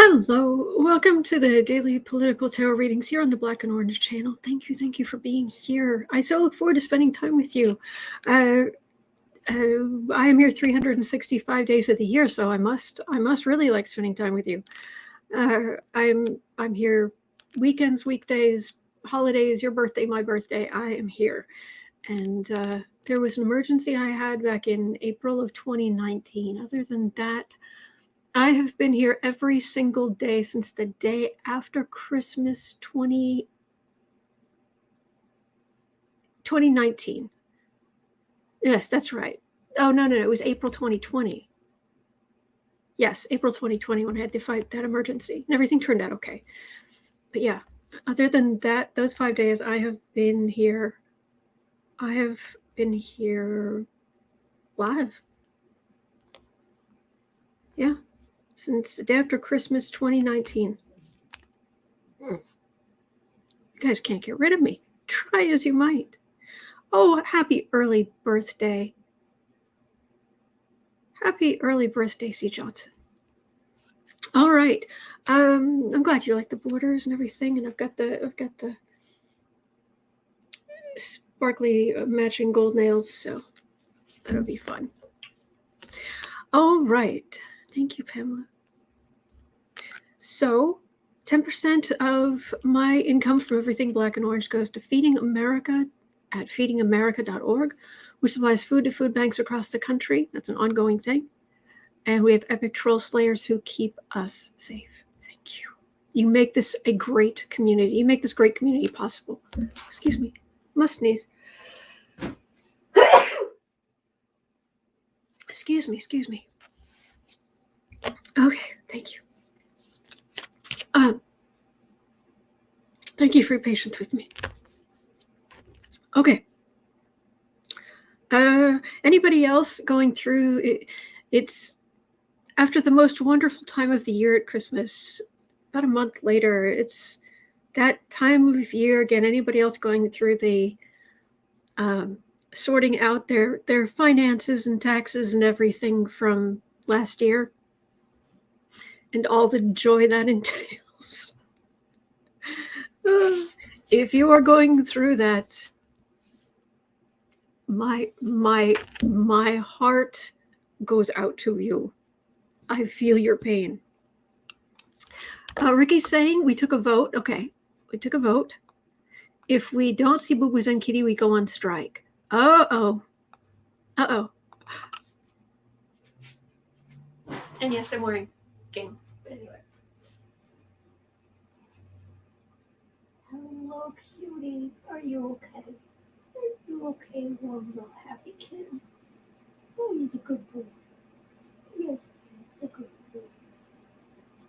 Hello, welcome to the daily political tarot readings here on the Black and Orange channel. Thank you for being here. I so look forward to spending time with you. I am here 365 days of the year, so I must really like spending time with you. I'm here weekends, weekdays, holidays, your birthday, my birthday. I am here, and there was an emergency I had back in April of 2019. Other than that, I have been here every single day since the day after Christmas 2019. Yes, that's right. Oh, no, it was April 2020. Yes, April 2020 when I had to fight that emergency. And everything turned out okay. But yeah, other than that, those 5 days I have been here. I have been here live. Yeah. Since the day after Christmas 2019. You guys can't get rid of me. Try as you might. Oh, happy early birthday. Happy early birthday, C. Johnson. All right. I'm glad you like the borders and everything, and I've got the sparkly matching gold nails, so that'll be fun. All right. Thank you, Pamela. So 10% of my income from everything Black and Orange goes to Feeding America at feedingamerica.org, which supplies food to food banks across the country. That's an ongoing thing. And we have epic troll slayers who keep us safe. Thank you. You make this a great community. You make this great community possible. Excuse me. Must sneeze. Excuse me. Okay, thank you. Thank you for your patience with me. Okay. Anybody else going through it? It's after the most wonderful time of the year at Christmas, about a month later, it's that time of year again. Anybody else going through the sorting out their finances and taxes and everything from last year and all the joy that entails? If you are going through that, my heart goes out to you. I feel your pain. Ricky's saying we took a vote. Okay, we took a vote. If we don't see Boo Boos and Kitty, we go on strike. Uh-oh. And yes, I'm wearing game. Anyway. Hello, cutie. Are you okay? Are you okay, warm little happy kid? Oh, he's a good boy. Yes, he's a good boy.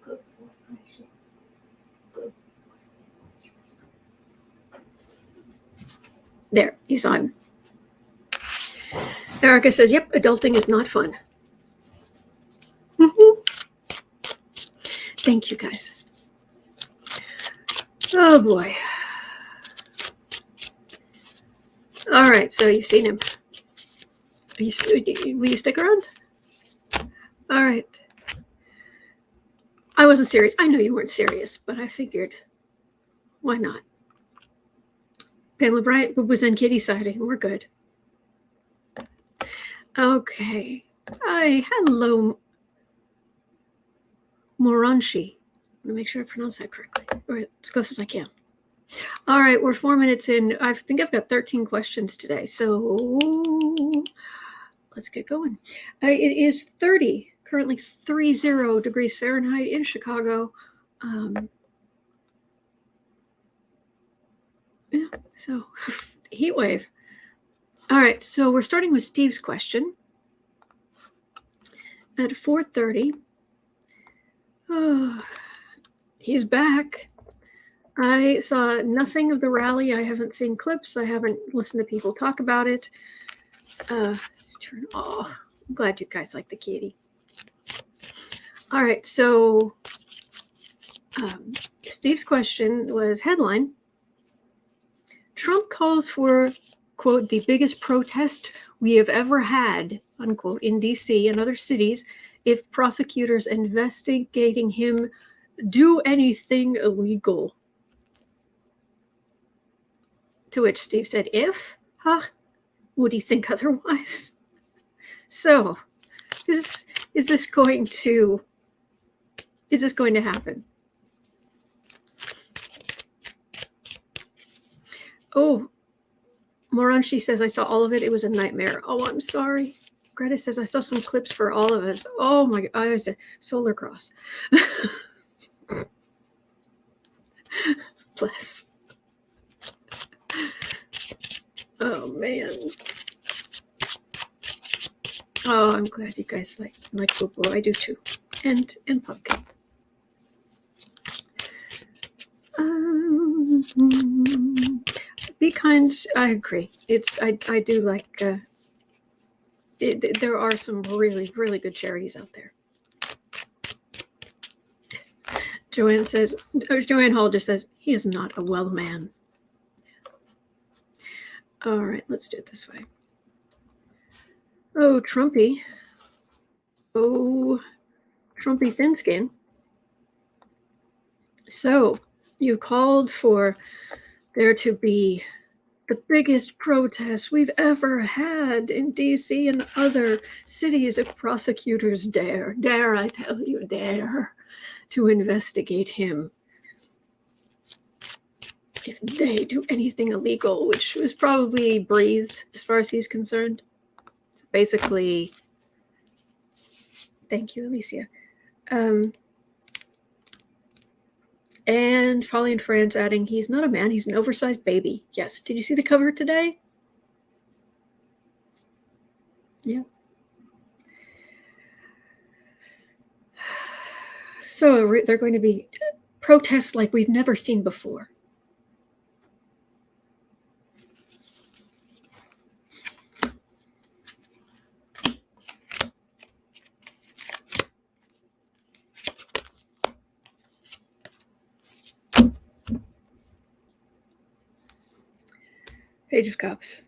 Good boy, precious. Good boy. There, he's on. Erica says, yep, adulting is not fun. Thank you, guys. Oh, boy. All right, so you've seen him. Will you stick around? All right. I wasn't serious. I know you weren't serious, but I figured, why not? Pamela Bryant, Boo Boos and Kitty siding. We're good. Okay. Hi, hello, Moranshi. I'm going to make sure I pronounce that correctly, or as close as I can. All right, we're 4 minutes in. I think I've got 13 questions today, so let's get going. It is currently 30 degrees Fahrenheit in Chicago. Yeah, so heat wave. All right, so we're starting with Steve's question at 4:30. Oh, he's back. I saw nothing of the rally. I haven't seen clips. I haven't listened to people talk about it. Oh, I'm glad you guys like the kitty. All right, so Steve's question was headline: Trump calls for, quote, the biggest protest we have ever had, unquote, in D.C. and other cities if prosecutors investigating him do anything illegal. To which Steve said, if? Huh? Would he think otherwise? So, is this going to happen? Oh, Moranshi says, I saw all of it. It was a nightmare. Oh, I'm sorry. Greta says, I saw some clips for all of us. Oh my God, I was a solar cross. Bless. Oh man. Oh, I'm glad you guys like Bobo. I do too. And Pumpkin. Be kind. I agree. I do like. There are some really, really good charities out there. Joanne Hall just says, he is not a well man. All right, let's do it this way. Oh, Trumpy. Oh, Trumpy thin skin. So, you called for there to be the biggest protest we've ever had in D.C. and other cities if prosecutors dare, I tell you, dare to investigate him if they do anything illegal, which was probably breathed as far as he's concerned. So basically, thank you, Alicia. And Folly and Friends adding, he's not a man, he's an oversized baby. Yes. Did you see the cover today? Yeah. So they're going to be protests like we've never seen before. Page of Cups.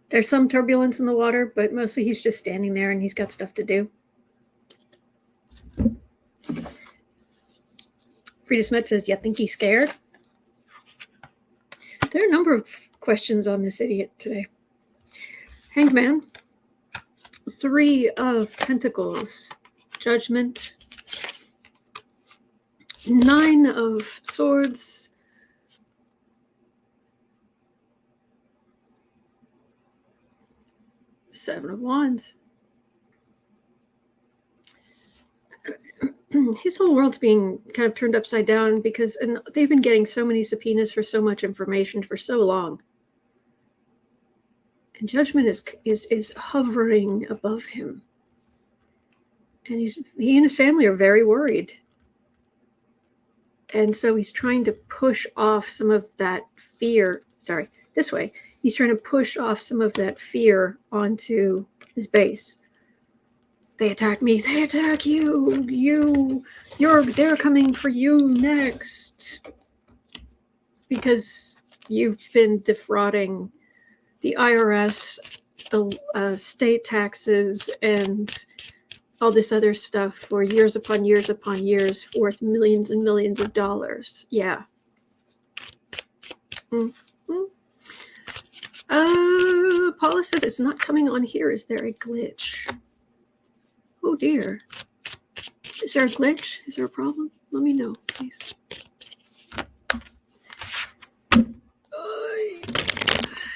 There's some turbulence in the water, but mostly he's just standing there and he's got stuff to do. Frida Smith says, you think he's scared? There are a number of questions on this idiot today. Hanged Man. 3 of Pentacles. Judgment. 9 of Swords. 7 of Wands. His whole world's being kind of turned upside down because they've been getting so many subpoenas for so much information for so long. And Judgment is hovering above him. And he and his family are very worried. And so he's trying to push off some of that fear. Sorry, this way. He's trying to push off some of that fear onto his base. They attack me. They attack you. They're coming for you next. Because you've been defrauding the IRS, the state taxes, and all this other stuff for years upon years upon years, worth millions and millions of dollars. Yeah. Mm-hmm. Paula says it's not coming on here. Is there a glitch? Oh dear. Is there a glitch? Is there a problem? Let me know, please.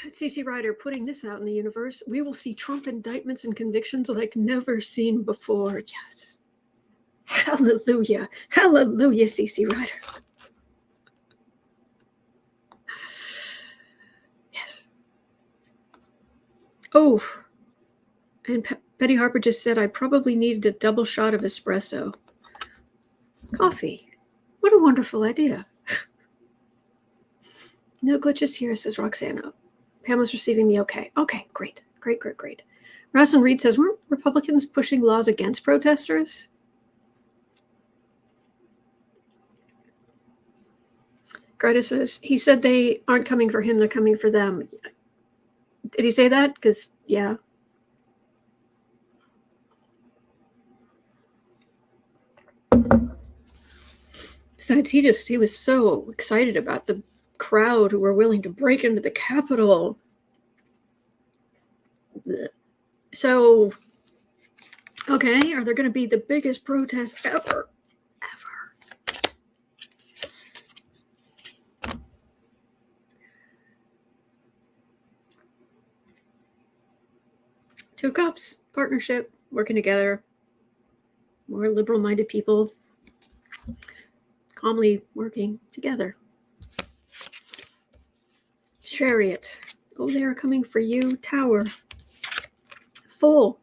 CC Ryder putting this out in the universe. We will see Trump indictments and convictions like never seen before. Yes. Hallelujah. Hallelujah, CC Ryder. Yes. Oh. And Betty Harper just said, I probably needed a double shot of espresso. Coffee. What a wonderful idea. No glitches here, says Roxana. Pamela's receiving me okay. Okay, great. Great. Rosalind Reed says, weren't Republicans pushing laws against protesters? Greta says, he said they aren't coming for him, they're coming for them. Did he say that? Because, yeah. Besides, he was so excited about the crowd who were willing to break into the Capitol. So, okay, are there going to be the biggest protests ever? Two cops, partnership, working together. More liberal-minded people calmly working together. Chariot. Oh, they are coming for you. Tower. Full.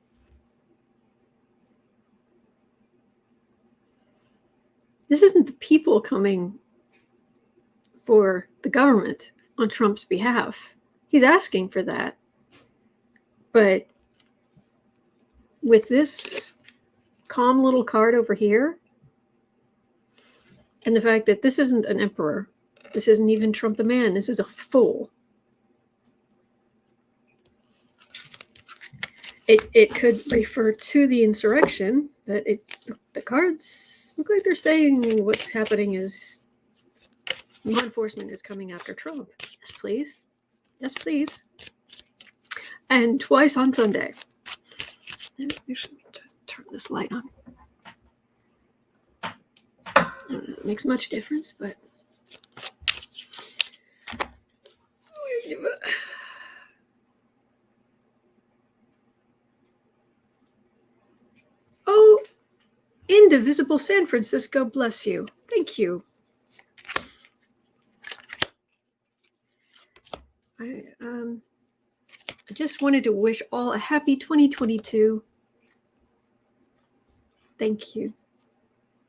This isn't the people coming for the government on Trump's behalf. He's asking for that. But with this calm little card over here, and the fact that this isn't an emperor, this isn't even Trump the man, this is a fool. It could refer to the insurrection, that the cards look like they're saying what's happening is law enforcement is coming after Trump. Yes, please. Yes, please. And twice on Sunday. Let me turn this light on. I don't know if it makes much difference, but oh, indivisible San Francisco, bless you. Thank you. I just wanted to wish all a happy 2022. Thank you.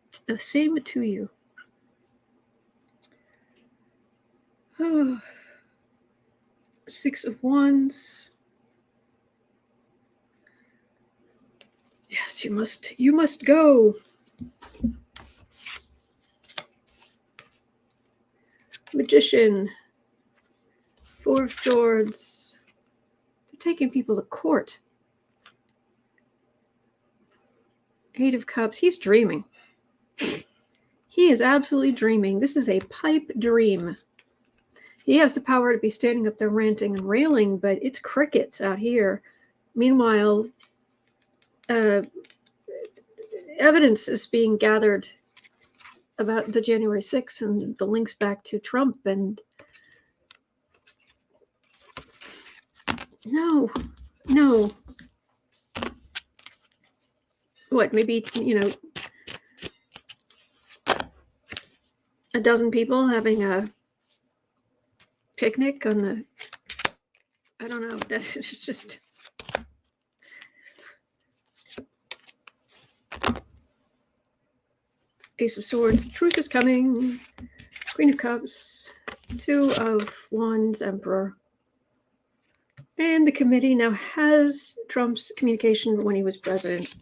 It's the same to you. Oh, 6 of Wands. Yes, you must go. Magician. 4 of Swords. They're taking people to court. 8 of Cups. He's dreaming. He is absolutely dreaming. This is a pipe dream. He has the power to be standing up there ranting and railing, but it's crickets out here. Meanwhile, evidence is being gathered about the January 6th and the links back to Trump. And no. What, maybe, a dozen people having a picnic on the, I don't know, that's just, Ace of Swords, truth is coming, Queen of Cups, 2 of Wands, Emperor. And the committee now has Trump's communication when he was president.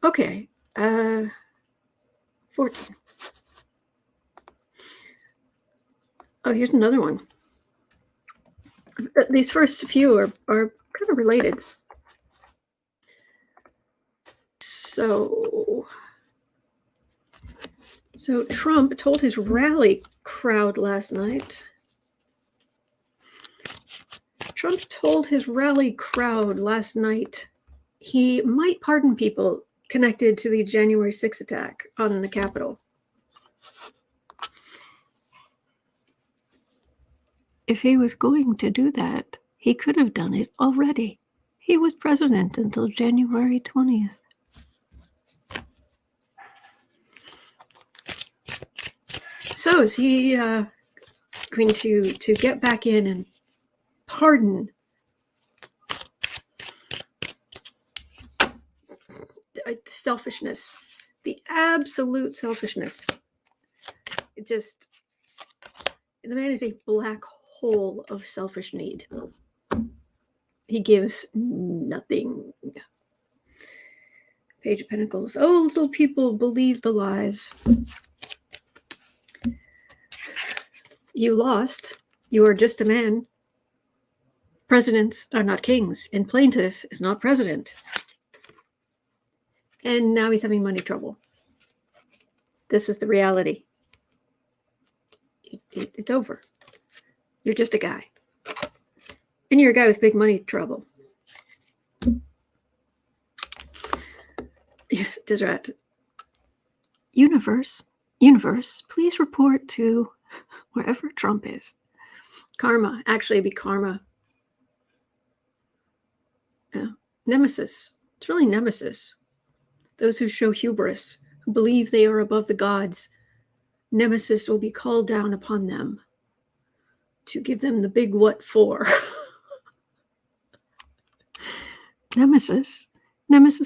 Okay, 14. Oh, here's another one. These first few are kind of related. So Trump told his rally crowd last night. He might pardon people connected to the January 6th attack on the Capitol. If he was going to do that, he could have done it already. He was president until January 20th. So is he going to get back in and pardon selfishness, the absolute selfishness? The man is a black hole of selfish need. He gives nothing. Page of Pentacles. Oh, little people, believe the lies. You lost. You are just a man. Presidents are not kings, and plaintiff is not president. And now he's having money trouble. This is the reality. It's over. You're just a guy. And you're a guy with big money trouble. Yes, Deseret. Universe, please report to wherever Trump is. Karma. Actually, it'd be karma. Yeah. Nemesis. It's really nemesis. Those who show hubris, who believe they are above the gods, nemesis will be called down upon them to give them the big what for. Nemesis,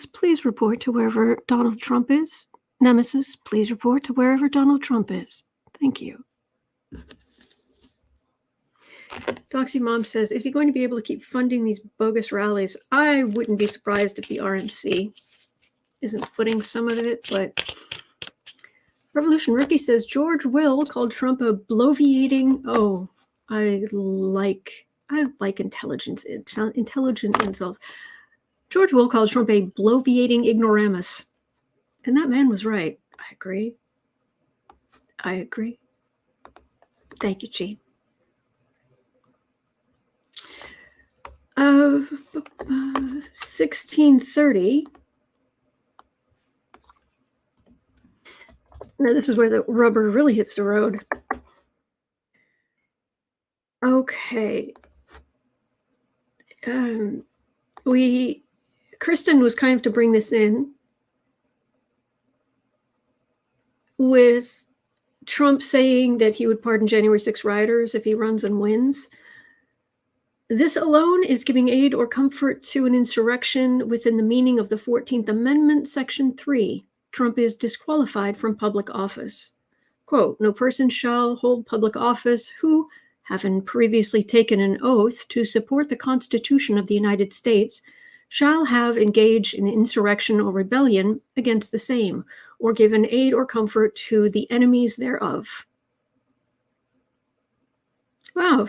please report to wherever Donald Trump is. Nemesis, please report to wherever Donald Trump is. Thank you. Doxy Mom says, is he going to be able to keep funding these bogus rallies? I wouldn't be surprised if the RNC isn't footing some of it, but Revolution Ricky says, George Will called Trump a bloviating. Oh, I like intelligent insults. George Will called Trump a bloviating ignoramus. And that man was right. I agree. Thank you, Chi. 1630. Now this is where the rubber really hits the road. Okay. Kristen was kind of to bring this in with Trump saying that he would pardon January 6 rioters if he runs and wins. This alone is giving aid or comfort to an insurrection within the meaning of the 14th Amendment, Section 3. Trump is disqualified from public office. Quote, no person shall hold public office who, having previously taken an oath to support the Constitution of the United States, shall have engaged in insurrection or rebellion against the same, or given aid or comfort to the enemies thereof. Wow,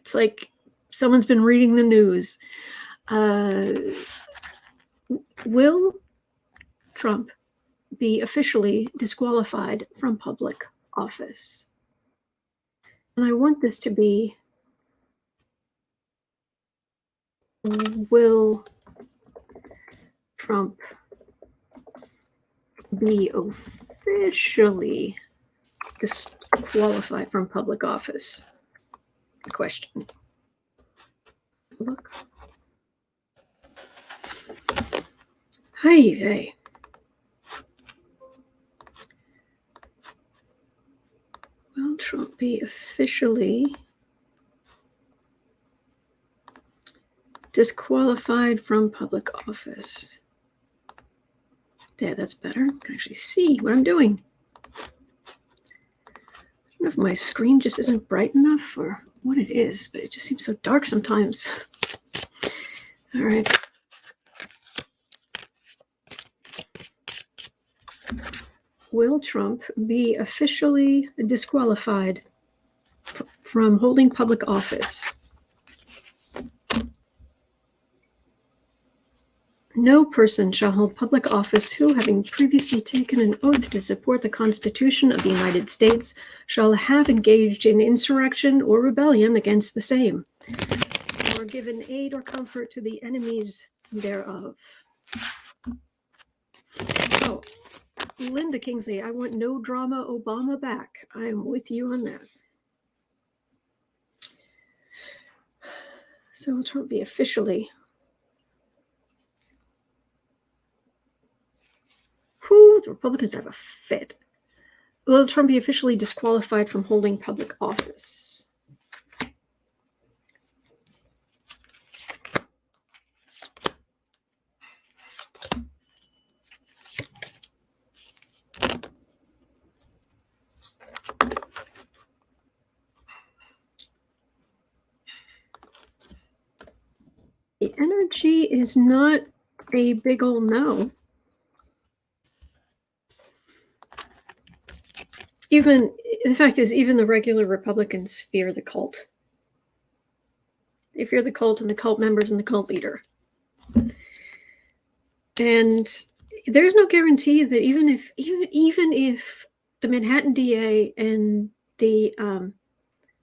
it's like someone's been reading the news. Will Trump be officially disqualified from public office? And I want this to be, will Trump be officially disqualified from public office? Question. Look. Hey. Will Trump be officially disqualified from public office? There, that's better. I can actually see what I'm doing. I don't know if my screen just isn't bright enough or what it is, but it just seems so dark sometimes. All right. Will Trump be officially disqualified from holding public office? No person shall hold public office who, having previously taken an oath to support the Constitution of the United States, shall have engaged in insurrection or rebellion against the same, or given aid or comfort to the enemies thereof. Oh, Linda Kingsley, I want no drama Obama back. I am with you on that. So will Trump be officially... the Republicans have a fit. Will Trump be officially disqualified from holding public office? The energy is not a big old no. The fact is, even the regular Republicans fear the cult. They fear the cult and the cult members and the cult leader. And there's no guarantee that even if the Manhattan DA and the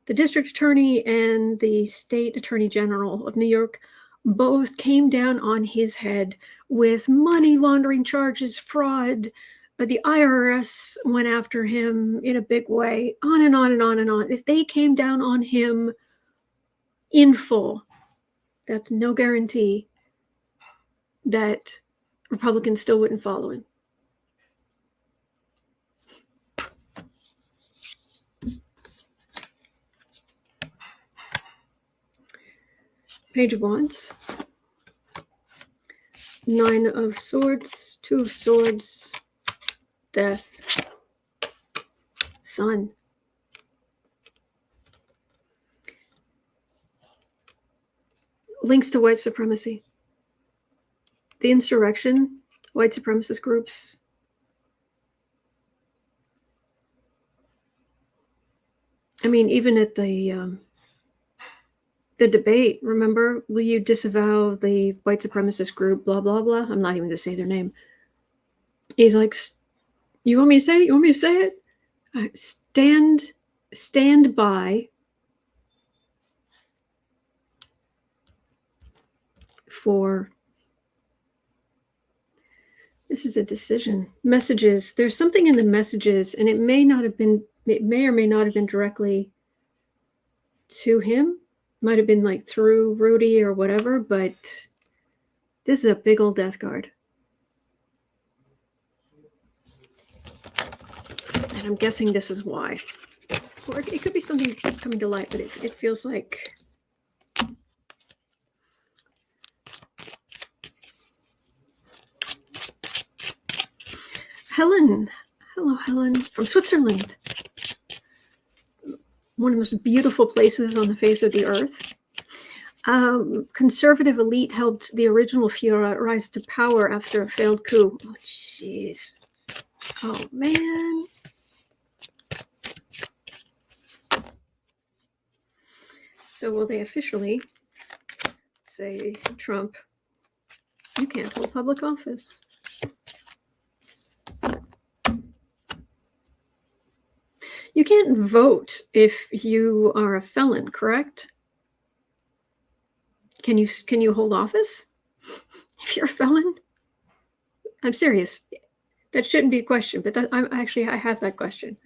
district attorney and the state attorney general of New York both came down on his head with money laundering charges, fraud. The IRS went after him in a big way, on and on and on and on. If they came down on him in full, that's no guarantee that Republicans still wouldn't follow him. Page of Wands. 9 of Swords, 2 of Swords, Death, Sun. Links to white supremacy. The insurrection, white supremacist groups. I mean, even at the debate, remember, will you disavow the white supremacist group, blah, blah, blah? I'm not even going to say their name. He's like, you want me to say it? You want me to say it? Stand by for, this is a decision. Messages. There's something in the messages, and it may or may not have been directly to him. Might have been like through Rudy or whatever, but this is a big old death card. And I'm guessing this is why. Or it could be something coming to light, but it feels like Helen. Hello, Helen, from Switzerland. One of the most beautiful places on the face of the earth. Conservative elite helped the original Führer rise to power after a failed coup. Oh, jeez. Oh, man. So will they officially say, Trump, you can't hold public office? You can't vote if you are a felon, correct? Can you hold office if you're a felon? I'm serious. That shouldn't be a question, but I have that question.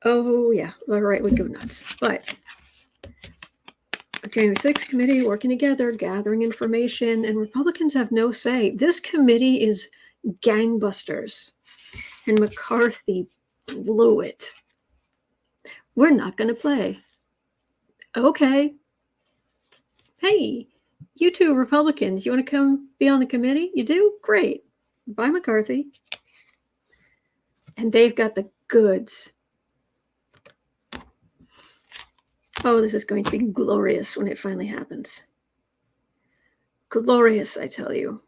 Oh yeah, the right would go nuts. But January 6th committee working together, gathering information, and Republicans have no say. This committee is gangbusters, and McCarthy blew it. We're not going to play. Okay. Hey, you two Republicans, you want to come be on the committee? You do? Great. Bye, McCarthy. And they've got the goods. Oh, this is going to be glorious when it finally happens. Glorious, I tell you.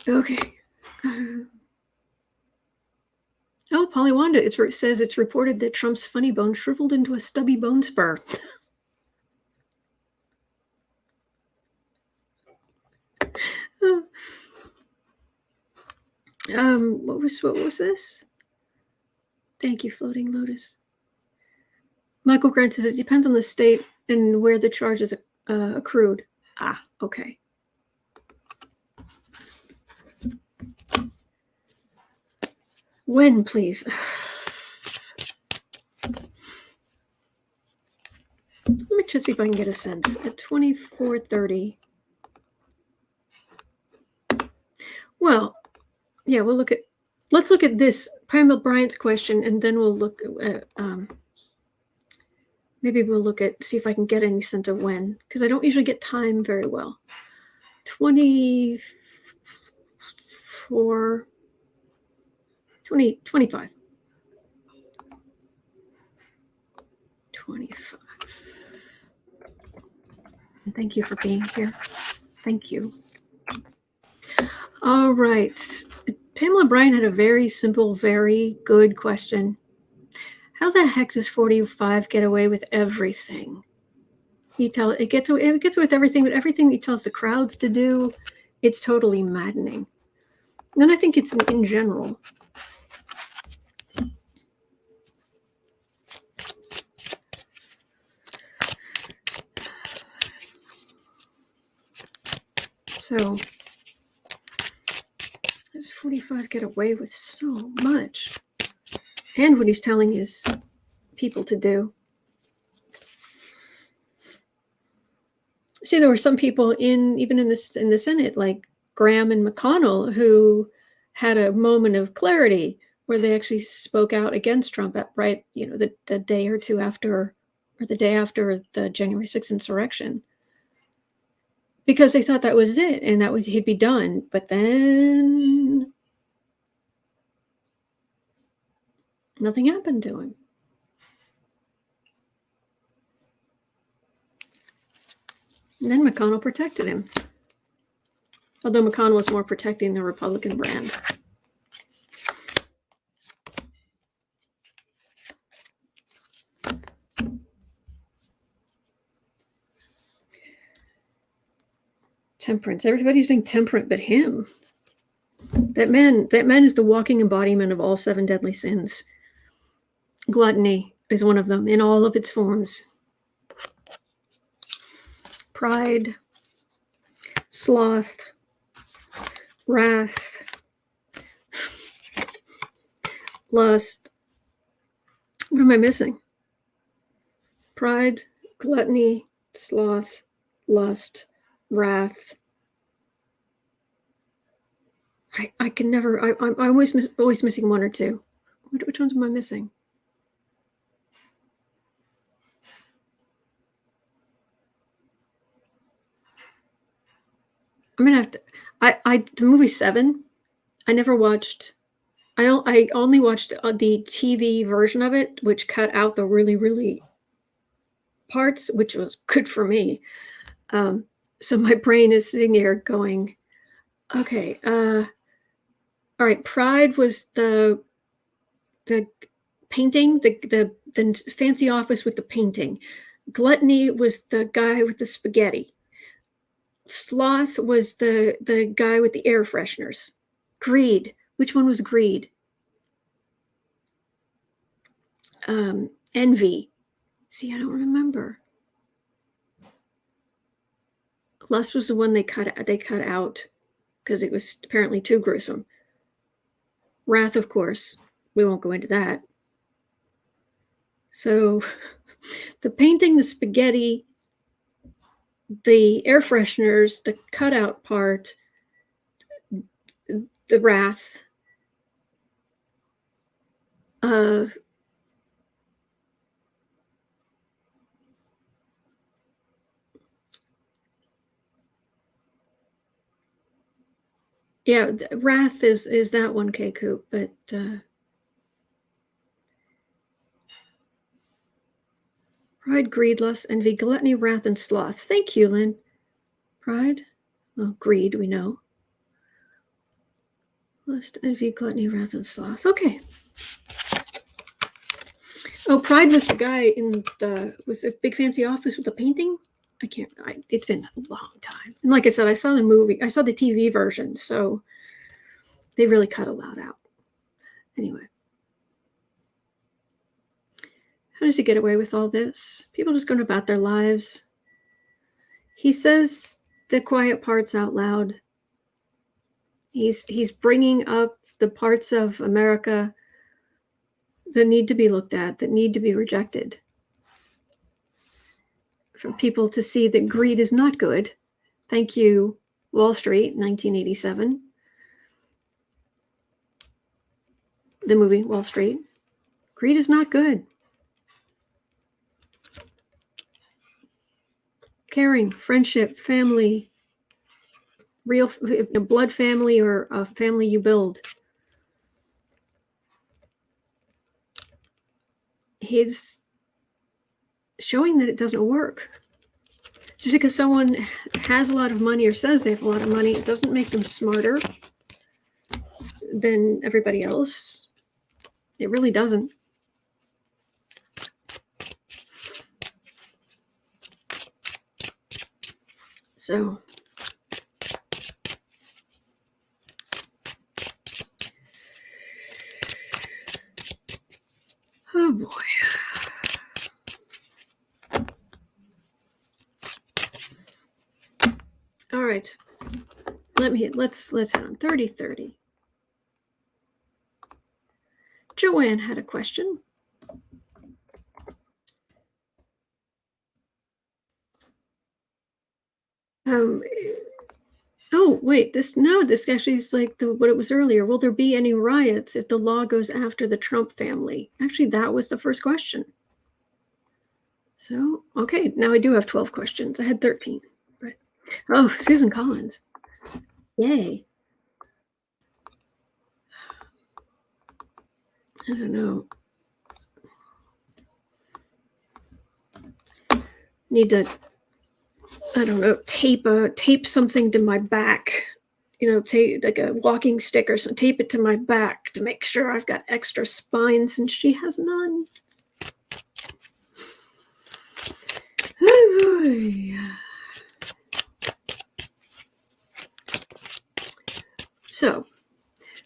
Okay. Oh, Polly Wanda, it says it's reported that Trump's funny bone shriveled into a stubby bone spur. What was this? Thank you, Floating Lotus. Michael Grant says it depends on the state and where the charge is accrued. Ah, okay. When, please? Let me just see if I can get a sense. At 24:30. Well, yeah, let's look at this Pamela Bryant's question, and then we'll look at maybe we'll look at, see if I can get any sense of when, because I don't usually get time very well. 25. 25. And thank you for being here. Thank you. All right. Pamela Bryant had a very simple, very good question. How the heck does 45 get away with everything? It gets away with everything, but everything he tells the crowds to do, it's totally maddening. And I think it's in general. So, how does 45 get away with so much? And what he's telling his people to do. See, there were some people even in the Senate, like Graham and McConnell, who had a moment of clarity where they actually spoke out against Trump the day or two after, or the day after the January 6th insurrection, because they thought that was it and he'd be done. But then nothing happened to him. And then McConnell protected him. Although McConnell was more protecting the Republican brand. Temperance. Everybody's being temperate but him. That man is the walking embodiment of all 7 deadly sins. Gluttony is one of them in all of its forms. Pride, sloth, wrath, lust. What am I missing? Pride, gluttony, sloth, lust, wrath. I can never. I'm always missing one or two. Which ones am I missing? I'm gonna have to. The movie Seven, I never watched. I only watched the TV version of it, which cut out the really parts, which was good for me. So my brain is sitting there going, okay, all right. Pride was the painting, the fancy office with the painting. Gluttony was the guy with the spaghetti. Sloth was the guy with the air fresheners. Greed. Which one was greed? Envy. See, I don't remember. Lust was the one they cut out because it was apparently too gruesome. Wrath, of course. We won't go into that. So the painting, the spaghetti, the air fresheners, the cutout part, the wrath, yeah, wrath is that one, K-Coop, but pride, greed, lust, envy, gluttony, wrath, and sloth. Thank you, Lynn. Pride, well, greed, we know. Lust, envy, gluttony, wrath, and sloth. Okay. Oh, pride was the guy was a big fancy office with the painting. It's been a long time. And like I said, I saw the TV version, so they really cut a lot out. Anyway. How does he get away with all this? People just going about their lives. He says the quiet parts out loud. He's bringing up the parts of America that need to be looked at, that need to be rejected. For people to see that greed is not good. Thank you, Wall Street, 1987. The movie Wall Street. Greed is not good. Caring, friendship, family, real blood family, or a family you build. He's showing that it doesn't work. Just because someone has a lot of money or says they have a lot of money, it doesn't make them smarter than everybody else. It really doesn't. So, oh boy. All right. Let's head on 3030. Joanne had a question. Oh wait, this actually is like what it was earlier. Will there be any riots if the law goes after the Trump family? Actually, that was the first question. So, okay, now I do have 12 questions. I had 13. Right. Oh, Susan Collins. Yay. I don't know. Need to, I don't know, tape something to my back. Tape like a walking stick or something. Tape it to my back to make sure I've got extra spine since she has none. So,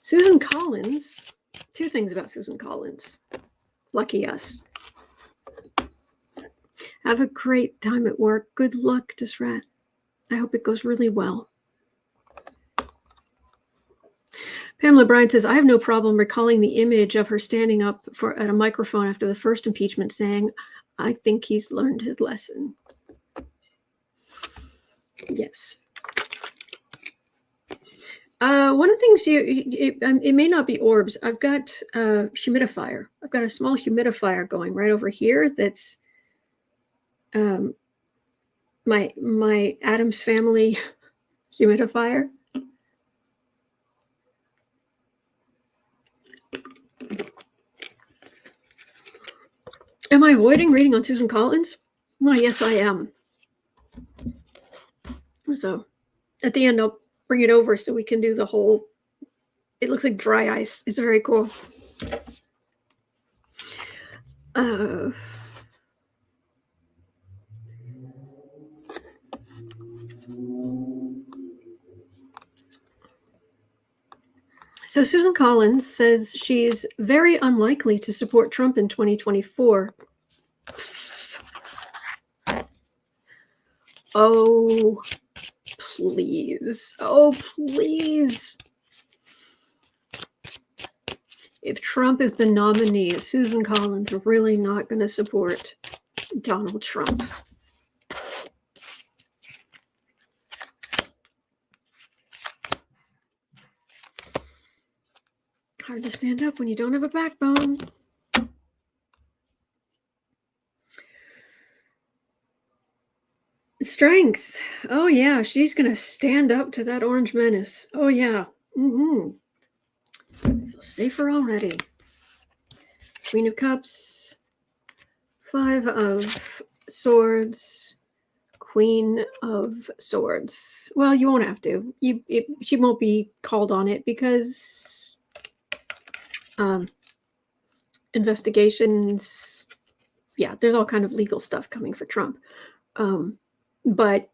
Susan Collins, two things about Susan Collins. Lucky us. Have a great time at work. Good luck, Disrat. I hope it goes really well. Pamela Bryan says, I have no problem recalling the image of her standing up at a microphone after the first impeachment saying, I think he's learned his lesson. Yes. One of the things it may not be orbs. I've got a humidifier. I've got a small humidifier going right over here. That's my Addams Family humidifier. Am I avoiding reading on Susan Collins? Oh, yes, I am. So at the end, I'll bring it over so we can do the whole. It looks like dry ice. It's very cool. So Susan Collins says she's very unlikely to support Trump in 2024. Oh, please. Oh, please. If Trump is the nominee, is Susan Collins really not going to support Donald Trump? Hard to stand up when you don't have a backbone. Strength. Oh, yeah. She's going to stand up to that orange menace. Oh, yeah. Feel safer already. Queen of Cups. 5 of Swords. Queen of Swords. Well, you won't have to. She won't be called on it because investigations. Yeah, there's all kind of legal stuff coming for Trump. But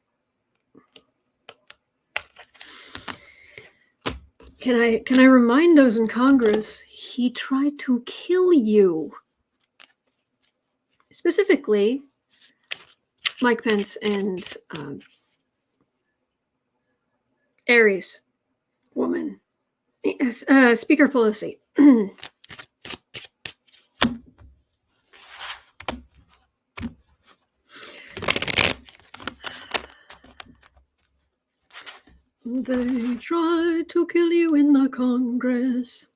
can I remind those in Congress, he tried to kill you. Specifically, Mike Pence and Aries woman. Speaker Pelosi. They tried to kill you in the Congress.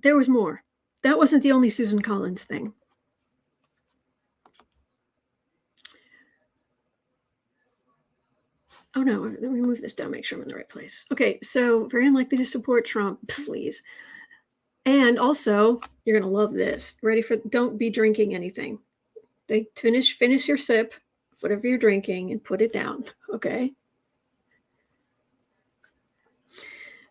There was more. That wasn't the only Susan Collins thing. Oh no, let me move this down, make sure I'm in the right place. Okay, so very unlikely to support Trump, please. And also, you're going to love this. Ready for, don't be drinking anything. Finish your sip, whatever you're drinking, and put it down, okay?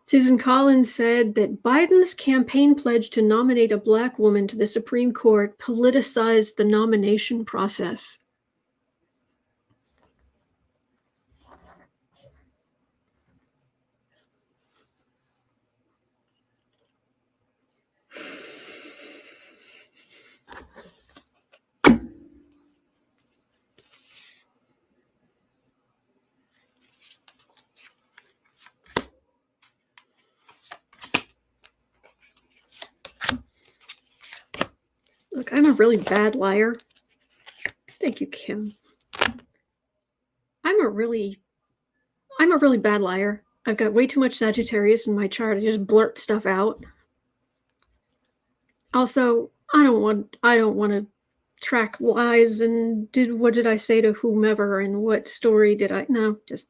Susan Collins said that Biden's campaign pledge to nominate a Black woman to the Supreme Court politicized the nomination process. Look, I'm a really bad liar. Thank you, Kim. I'm a really bad liar. I've got way too much Sagittarius in my chart. I just blurt stuff out. Also, I don't want to track lies and what did I say to whomever and what story did I? No, just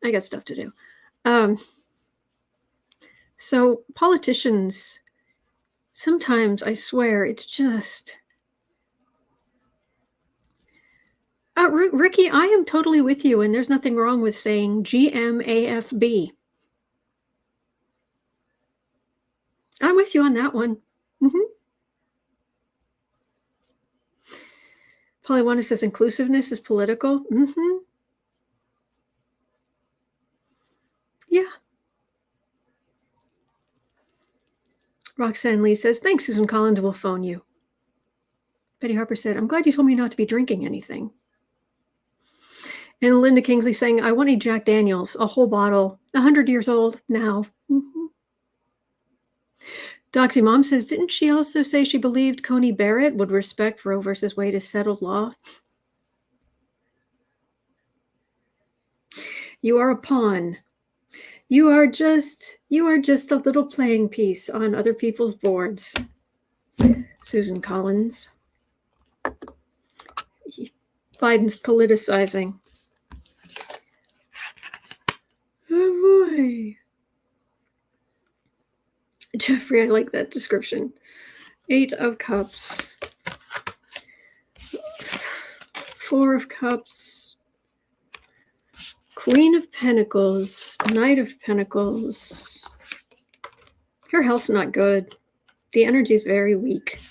I got stuff to do. So politicians, sometimes I swear it's just. Ricky, I am totally with you, and there's nothing wrong with saying GMAFB. I'm with you on that one. Polywana says inclusiveness is political. Yeah. Roxanne Lee says, thanks, Susan Collins will phone you. Betty Harper said, I'm glad you told me not to be drinking anything. And Linda Kingsley saying, I want a Jack Daniels, a whole bottle, 100 years old now. Doxy Mom says, didn't she also say she believed Coney Barrett would respect Roe versus Wade as settled law? You are a pawn. You are just a little playing piece on other people's boards. Susan Collins. Biden's politicizing. Oh boy. Jeffrey, I like that description. 8 of Cups. 4 of Cups. Queen of Pentacles. Knight of Pentacles. Her health's not good. The energy is very weak.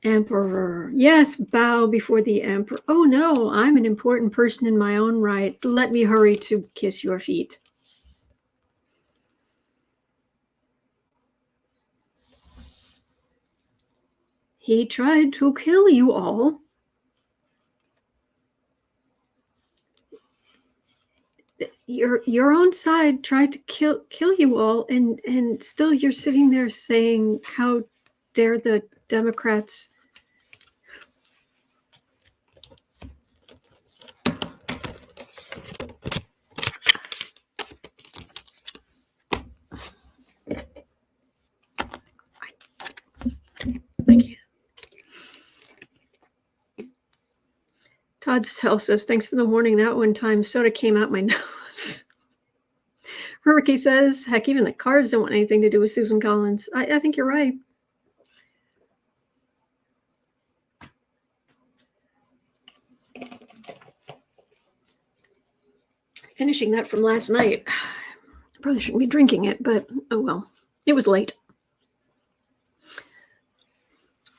Emperor. Yes, bow before the Emperor. Oh no, I'm an important person in my own right. Let me hurry to kiss your feet. He tried to kill you all. Your own side tried to kill you all, and still you're sitting there saying, how dare the Democrats. I can't. Todd Stell says, thanks for the warning. That one time soda came out my nose. Ricky says, heck, even the cards don't want anything to do with Susan Collins. I think you're right. Finishing that from last night. I probably shouldn't be drinking it, but oh well. It was late.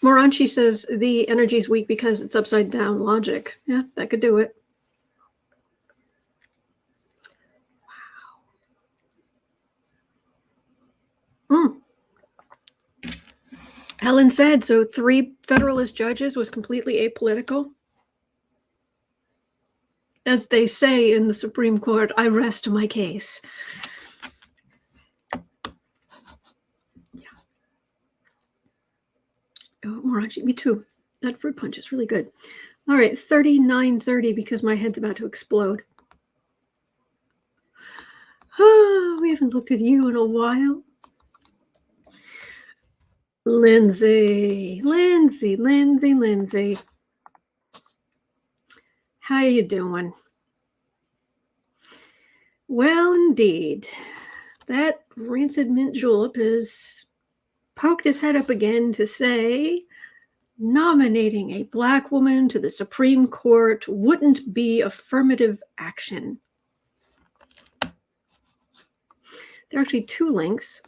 Moranchi says the energy is weak because it's upside down logic. Yeah, that could do it. Wow. Helen said, so 3 Federalist judges was completely apolitical. As they say in the Supreme Court, I rest my case. Oh, Moranchi, me too. That fruit punch is really good. All right, 39:30 because my head's about to explode. Oh, we haven't looked at you in a while. Lindsay. How you doing? Well, indeed. That rancid mint julep has poked his head up again to say nominating a Black woman to the Supreme Court wouldn't be affirmative action. There are actually two links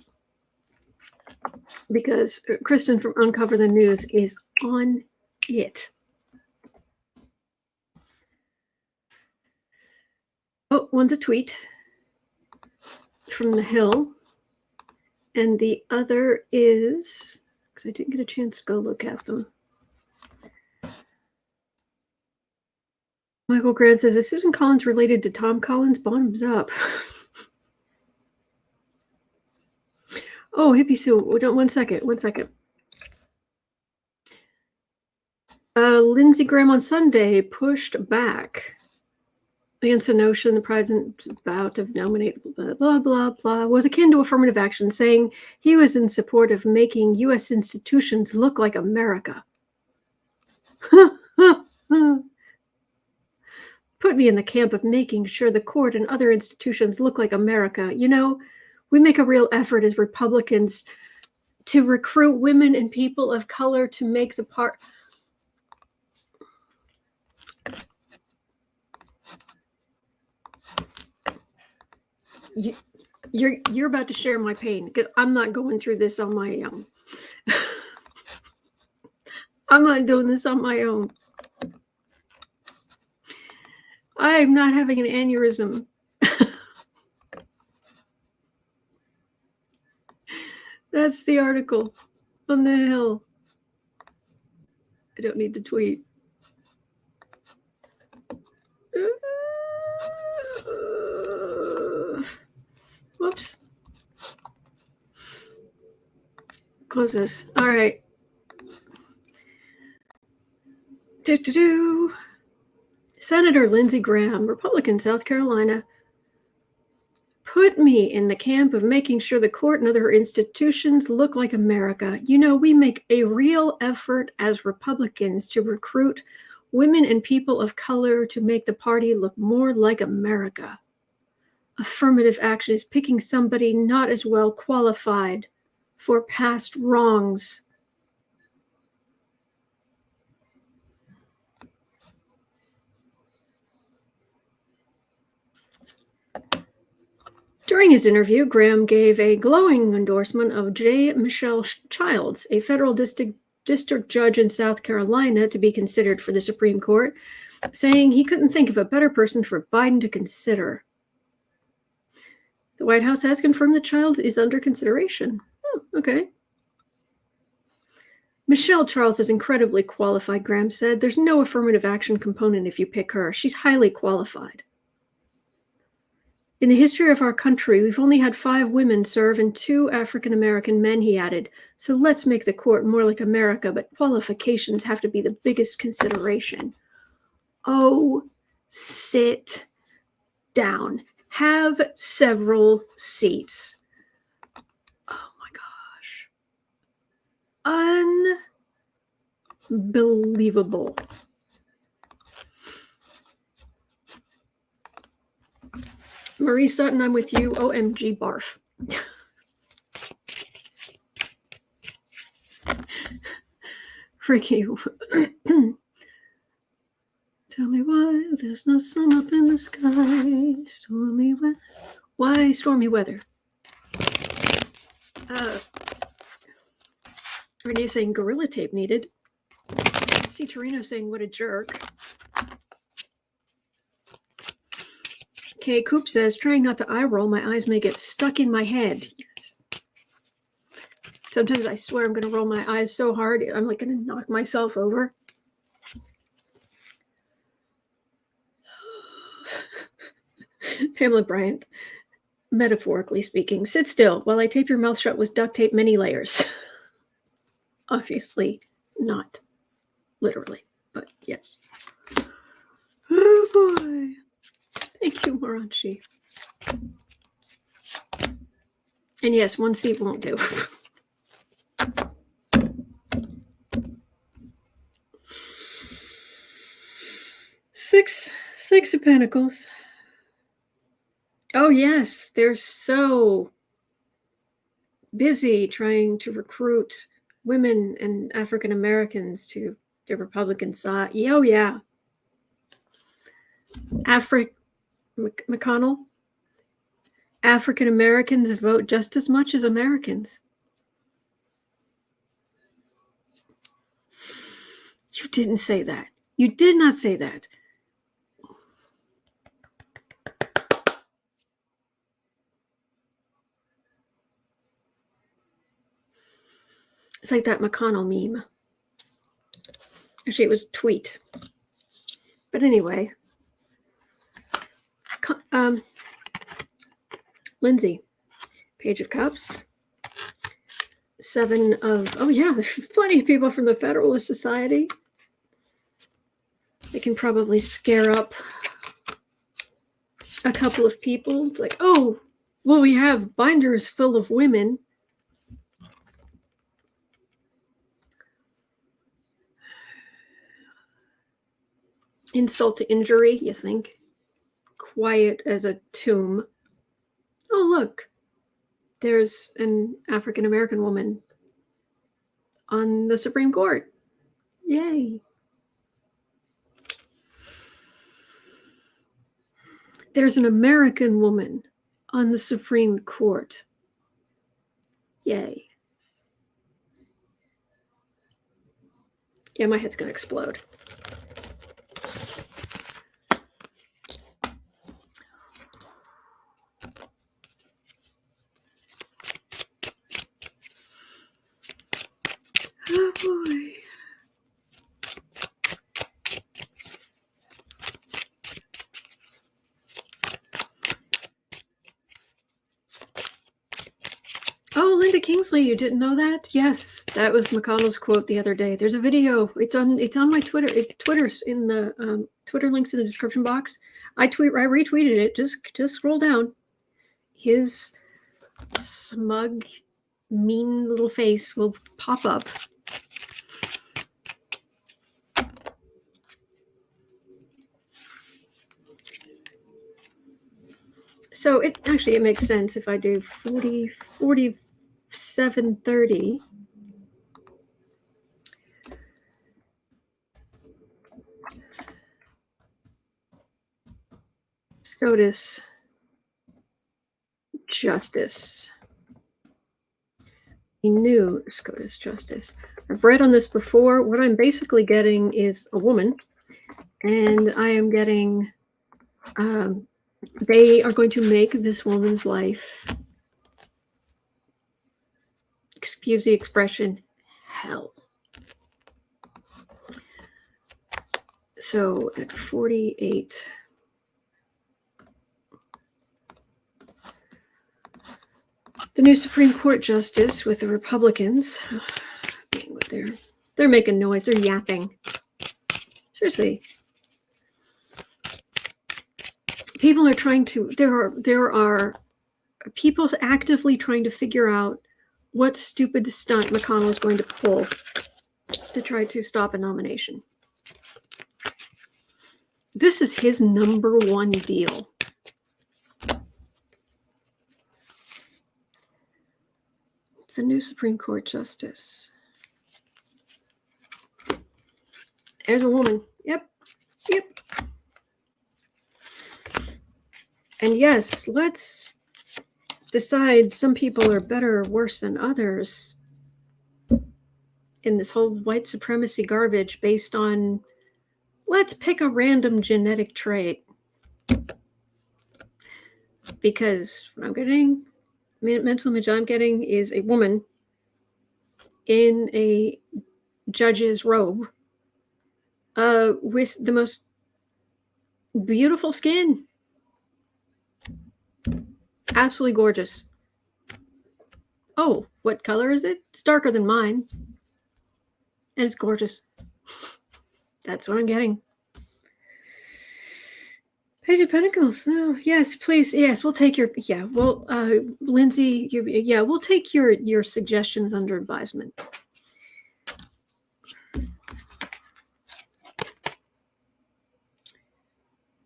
because Kristen from Uncover the News is on it. Oh, one's a tweet from The Hill, and the other is, because I didn't get a chance to go look at them. Michael Grant says, is Susan Collins related to Tom Collins? Bottoms up. Oh, Hippie Sue, one second. Lindsey Graham on Sunday pushed back against the notion the president about to nominate blah, blah, blah, blah, was akin to affirmative action, saying he was in support of making U.S. institutions look like America. Put me in the camp of making sure the court and other institutions look like America. You know, we make a real effort as Republicans to recruit women and people of color to make the part. You're about to share my pain because I'm not going through this on my own. I'm not doing this on my own. I'm not having an aneurysm. That's the article on The Hill. I don't need the tweet. Whoops. Close this. All right. Senator Lindsey Graham, Republican, South Carolina, put me in the camp of making sure the court and other institutions look like America. You know, we make a real effort as Republicans to recruit women and people of color to make the party look more like America. Affirmative action is picking somebody not as well qualified for past wrongs. During his interview, Graham gave a glowing endorsement of J. Michelle Childs, a federal district judge in South Carolina to be considered for the Supreme Court, saying he couldn't think of a better person for Biden to consider. The White House has confirmed that Childs is under consideration. Oh, okay. Michelle Childs is incredibly qualified, Graham said. There's no affirmative action component if you pick her. She's highly qualified. In the history of our country, we've only had 5 women serve and 2 African-American men, he added. So let's make the court more like America, but qualifications have to be the biggest consideration. Oh, sit down. Have several seats. Oh my gosh. Unbelievable. Marie Sutton, I'm with you. OMG barf. Freaky. Tell me why there's no sun up in the sky. Stormy weather. Why stormy weather? Renee saying gorilla tape needed. I see Torino saying what a jerk. Kay Coop says, trying not to eye roll, my eyes may get stuck in my head. Yes. Sometimes I swear I'm going to roll my eyes so hard, I'm like going to knock myself over. Pamela Bryant, metaphorically speaking, sit still while I tape your mouth shut with duct tape many layers. Obviously not literally, but yes. Oh boy. Thank you, Moranchi. And yes, 1 seat won't do. Six of Pentacles. Oh yes, they're so busy trying to recruit women and African Americans to the Republican side. Oh yeah. McConnell. African Americans vote just as much as Americans. You didn't say that. You did not say that. It's like that McConnell meme. Actually, it was a tweet. But anyway. Lindsay. Page of Cups. 7 of... Oh, yeah, there's plenty of people from the Federalist Society. They can probably scare up a couple of people. It's like, oh, well, we have binders full of women. Insult to injury, you think? Quiet as a tomb. Oh, look. There's an African American woman on the Supreme Court. Yay. There's an American woman on the Supreme Court. Yay. Yeah, my head's going to explode. Oh, boy. Oh, Linda Kingsley, you didn't know that? Yes, that was McConnell's quote the other day. There's a video. It's on my Twitter. Twitter's in the Twitter links in the description box. I retweeted it. Just scroll down. His smug, mean little face will pop up. So it makes sense if I do 4730. SCOTUS Justice. A new SCOTUS Justice. I've read on this before. What I'm basically getting is a woman, and I am getting they are going to make this woman's life, excuse the expression, hell. So at 48, the new Supreme Court Justice with the Republicans, they're making noise, they're yapping. Seriously. People are trying to, there are people actively trying to figure out what stupid stunt McConnell is going to pull to try to stop a nomination. This is his number one deal. The new Supreme Court Justice. There's a woman. Yep. And yes, let's decide some people are better or worse than others in this whole white supremacy garbage based on, let's pick a random genetic trait. Because what I'm getting, mental image I'm getting is a woman in a judge's robe with the most beautiful skin. Absolutely gorgeous. Oh, what color is it? It's darker than mine. And it's gorgeous. That's what I'm getting. Page of Pentacles. Oh, yes, please. Yes, we'll take your, Lindsay, we'll take your suggestions under advisement.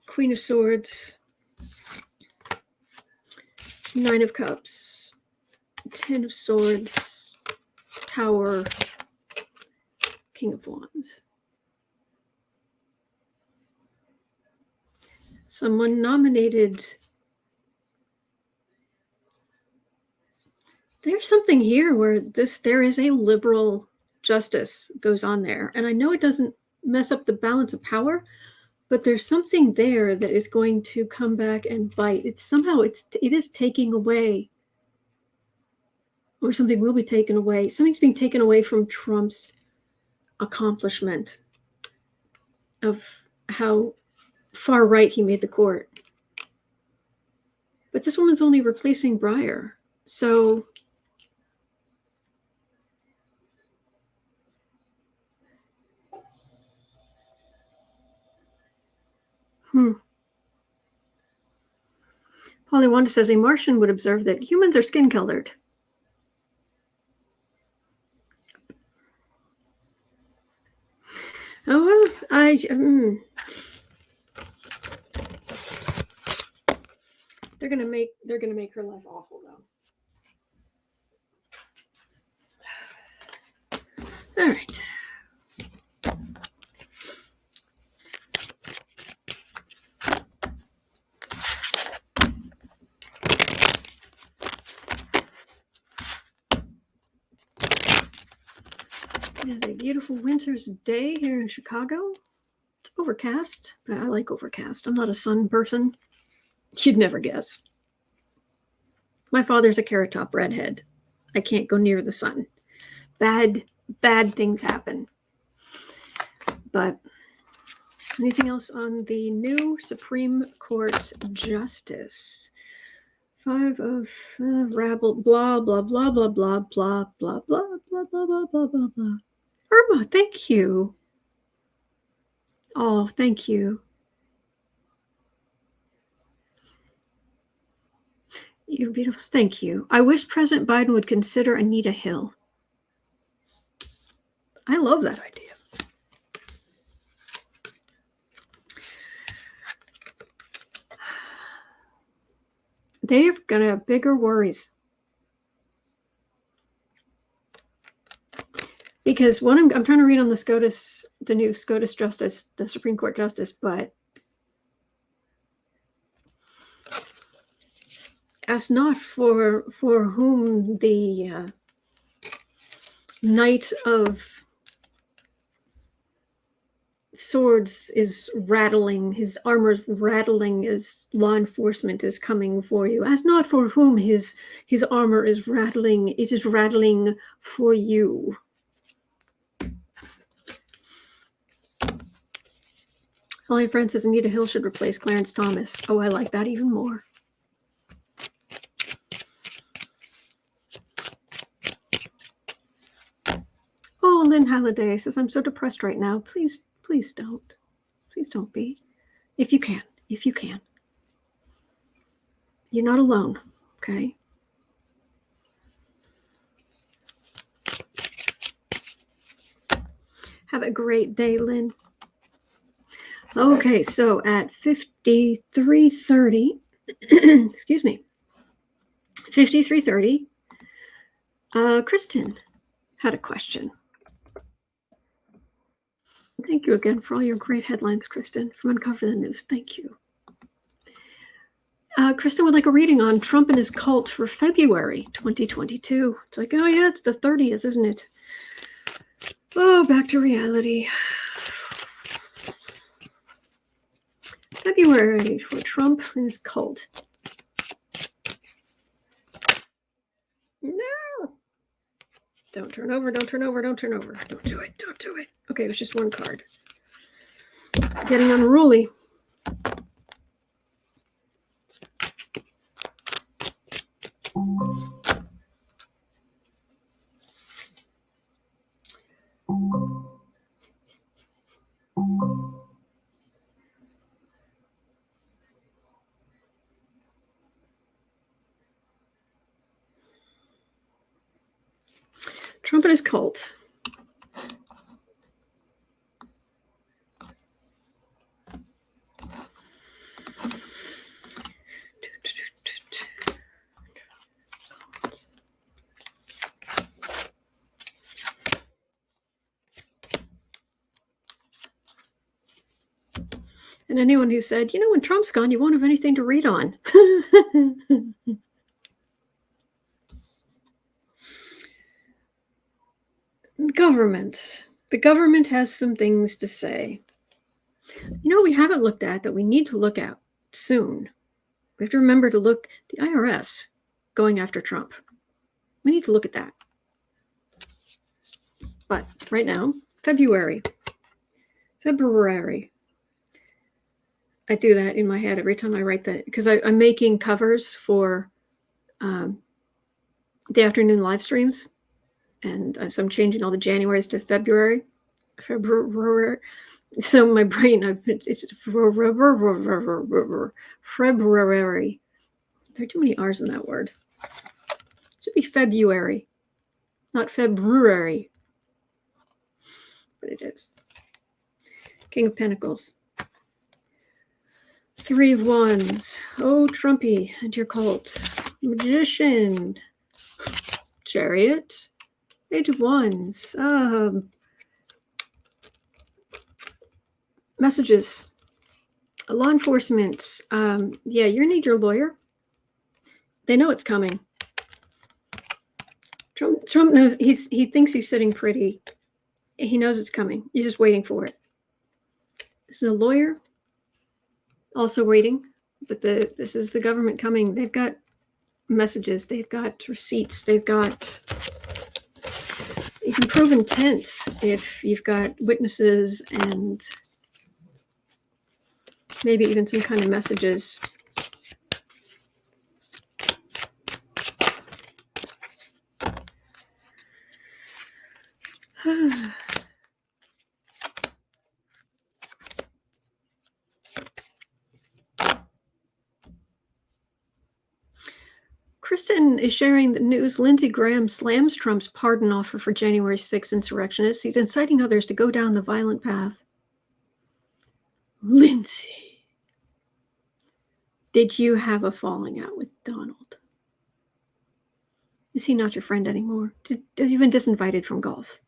Queen of Swords. 9 of Cups. 10 of Swords. Tower. King of Wands. Someone nominated there's something here where there is a liberal justice goes on there. And I know it doesn't mess up the balance of power, but there's something there that is going to come back and bite. It is taking away, or something will be taken away. Something's being taken away from Trump's accomplishment of how far right he made the court. But this woman's only replacing Breyer. So Polly Wanda says a Martian would observe that humans are skin colored. Oh, they're gonna make her life awful though. All right. It is a beautiful winter's day here in Chicago. It's overcast, but I like overcast. I'm not a sun person. You'd never guess. My father's a carrot top redhead. I can't go near the sun. Bad things happen. But anything else on the new Supreme Court Justice? 5 of rabble, blah, blah, blah, blah, blah, blah, blah, blah, blah, blah, blah, blah, blah, blah. Irma, thank you. Oh, thank you. You're beautiful. Thank you. I wish President Biden would consider Anita Hill. I love that idea. They've got bigger worries. Because I'm trying to read on the new SCOTUS Justice, the Supreme Court Justice, but ask not for whom the Knight of Swords is rattling, his armor is rattling as law enforcement is coming for you. Ask not for whom his armor is rattling, it is rattling for you. Holly Friend says Anita Hill should replace Clarence Thomas. Oh, I like that even more. Oh, Lynn Halliday says, I'm so depressed right now. Please don't. Please don't be. If you can. You're not alone, okay? Have a great day, Lynn. Okay, so at 53:30, excuse me, 53:30, Kristen had a question. Thank you again for all your great headlines, Kristen, from Uncover the News. Thank you. Kristen would like a reading on Trump and his cult for February 2022. It's like, oh yeah, it's the 30th, isn't it? Oh, back to reality. February for Trump and his cult. No! Don't turn over. Don't do it. Okay, it was just one card. Getting unruly. Trump and his cult. And anyone who said, when Trump's gone, you won't have anything to read on. Government. The government has some things to say. You know, we haven't looked at that we need to look at soon. We have to remember to look at the IRS going after Trump. We need to look at that. But right now, February. I do that in my head every time I write that, because I'm making covers for the afternoon live streams. And so I'm changing all the Januaries to February. So my brain, it's February. There are too many R's in that word. It should be February, not February. But it is. King of Pentacles. 3 of Wands. Oh, Trumpy and your cult. Magician. Chariot. Page of Wands. Messages. Law enforcement. Yeah, you need your lawyer. They know it's coming. Trump knows he thinks he's sitting pretty. He knows it's coming. He's just waiting for it. This is a lawyer. Also waiting. But this is the government coming. They've got messages. They've got receipts. They've got... You can prove intent if you've got witnesses and maybe even some kind of messages. Kristen is sharing the news. Lindsey Graham slams Trump's pardon offer for January 6th insurrectionists. He's inciting others to go down the violent path. Lindsey, did you have a falling out with Donald? Is he not your friend anymore? Have you been disinvited from golf?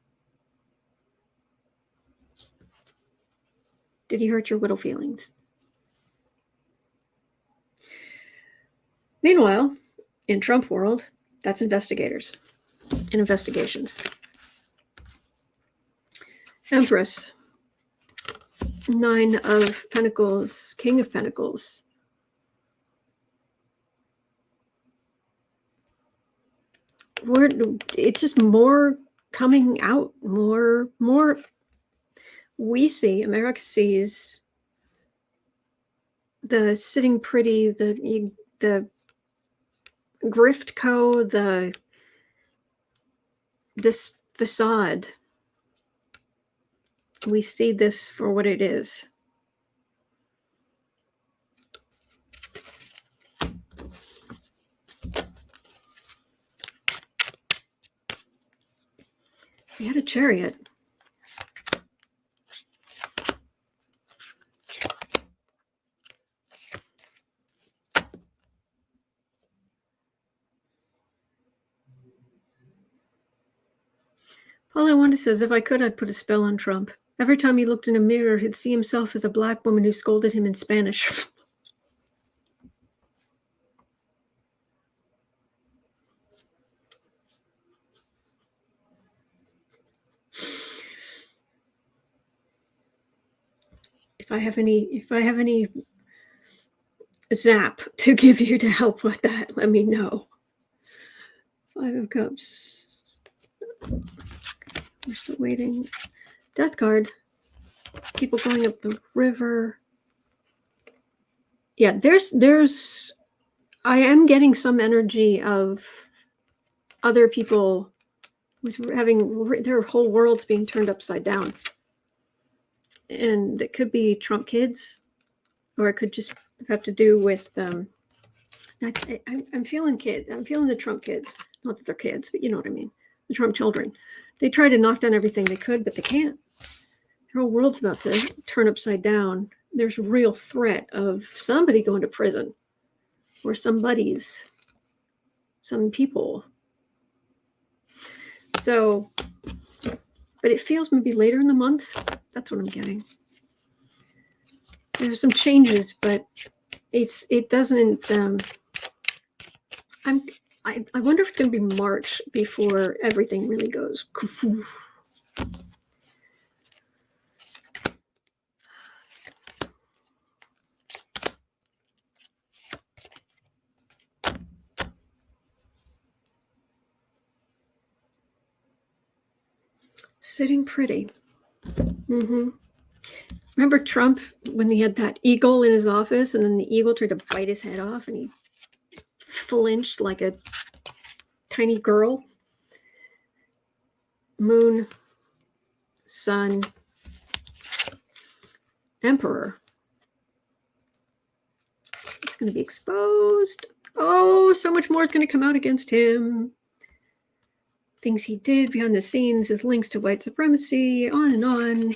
Did he hurt your little feelings? Meanwhile, in Trump world, that's investigators and investigations. Empress. 9 of Pentacles. King of Pentacles. It's just more coming out. More. We see, America sees the sitting pretty, the grift co, this facade. We see this for what it is. We had a Chariot. Paula Wanda says, if I could, I'd put a spell on Trump. Every time he looked in a mirror, he'd see himself as a black woman who scolded him in Spanish. If I have any zap to give you to help with that, let me know. 5 of Cups. We're still waiting. Death card. People going up the river. Yeah, there's I am getting some energy of other people with having their whole worlds being turned upside down. And it could be Trump kids, or it could just have to do with I'm feeling kids. I'm feeling the Trump kids. Not that they're kids, but you know what I mean. The Trump children. They try to knock down everything they could, but they can't. Their whole world's about to turn upside down. There's a real threat of somebody going to prison, or some people. So, but it feels maybe later in the month. That's what I'm getting. There's some changes, but it doesn't. I wonder if it's going to be March before everything really goes. Sitting pretty. Remember Trump when he had that eagle in his office and then the eagle tried to bite his head off and he flinched like a tiny girl? Moon, Sun, Emperor. It's going to be exposed. Oh, so much more is going to come out against him. Things he did behind the scenes, his links to white supremacy, on and on.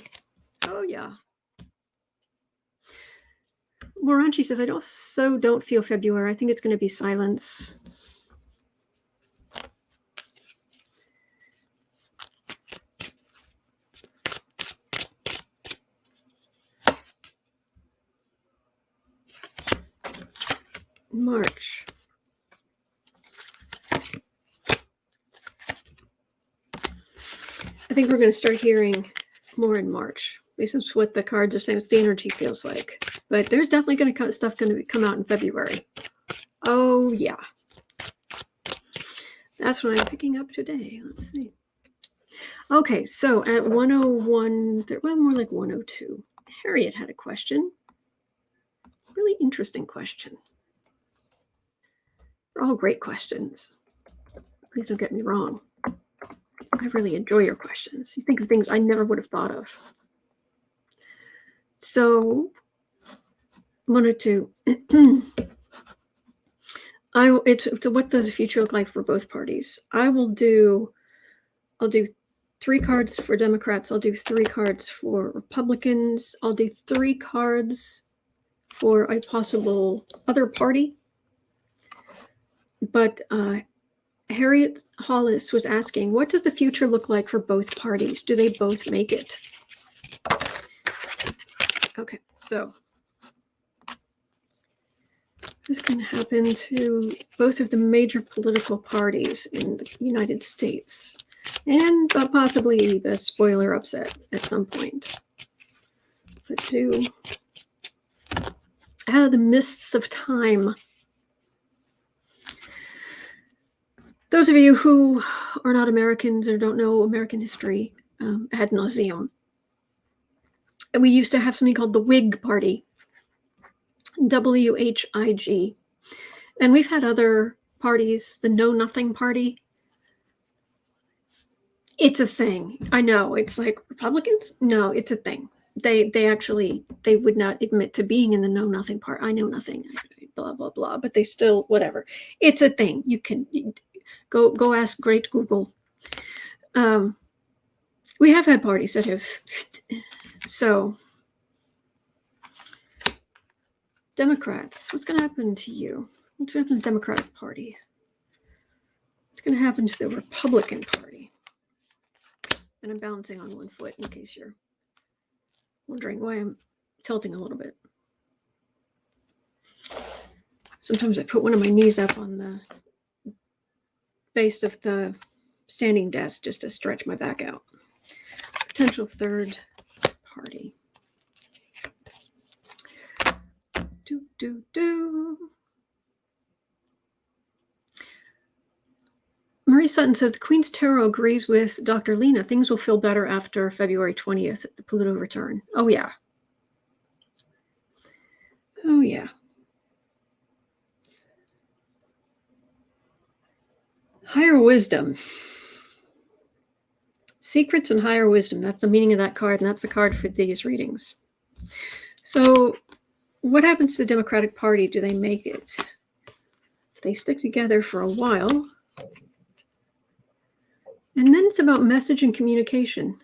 Oh, yeah. Moranchi says, I don't feel February. I think it's going to be silence. March. I think we're going to start hearing more in March. This is what the cards are saying, what the energy feels like. But there's definitely going to come out in February. Oh, yeah. That's what I'm picking up today. Let's see. Okay, so at 101, well, more like 102, Harriet had a question. Really interesting question. They're all great questions. Please don't get me wrong. I really enjoy your questions. You think of things I never would have thought of. So, 102. What does the future look like for both parties? I'll do 3 cards for Democrats. I'll do 3 cards for Republicans. I'll do 3 cards for a possible other party. But Harriet Hollis was asking, what does the future look like for both parties? Do they both make it? Okay, so what's going to happen to both of the major political parties in the United States? And possibly a spoiler upset at some point. But out of the mists of time. Those of you who are not Americans or don't know American history ad nauseum, we used to have something called the Whig Party, WHIG. And we've had other parties, the Know Nothing Party. It's a thing. I know. It's like Republicans? No, it's a thing. They would not admit to being in the Know Nothing part. I know nothing. Blah, blah, blah. But they still, whatever. It's a thing. You can go ask Great Google. We have had parties that have. So, Democrats, what's going to happen to you? What's going to happen to the Democratic Party? What's going to happen to the Republican Party? And I'm balancing on one foot in case you're wondering why I'm tilting a little bit. Sometimes I put one of my knees up on the base of the standing desk just to stretch my back out. Potential third party. Marie Sutton says the Queen's Tarot agrees with Dr. Lena. Things will feel better after February 20th at the Pluto return. Oh, yeah. Oh, yeah. Higher wisdom. Secrets and higher wisdom. That's the meaning of that card, and that's the card for these readings. So what happens to the Democratic Party? Do they make it? If they stick together for a while. And then it's about message and communication.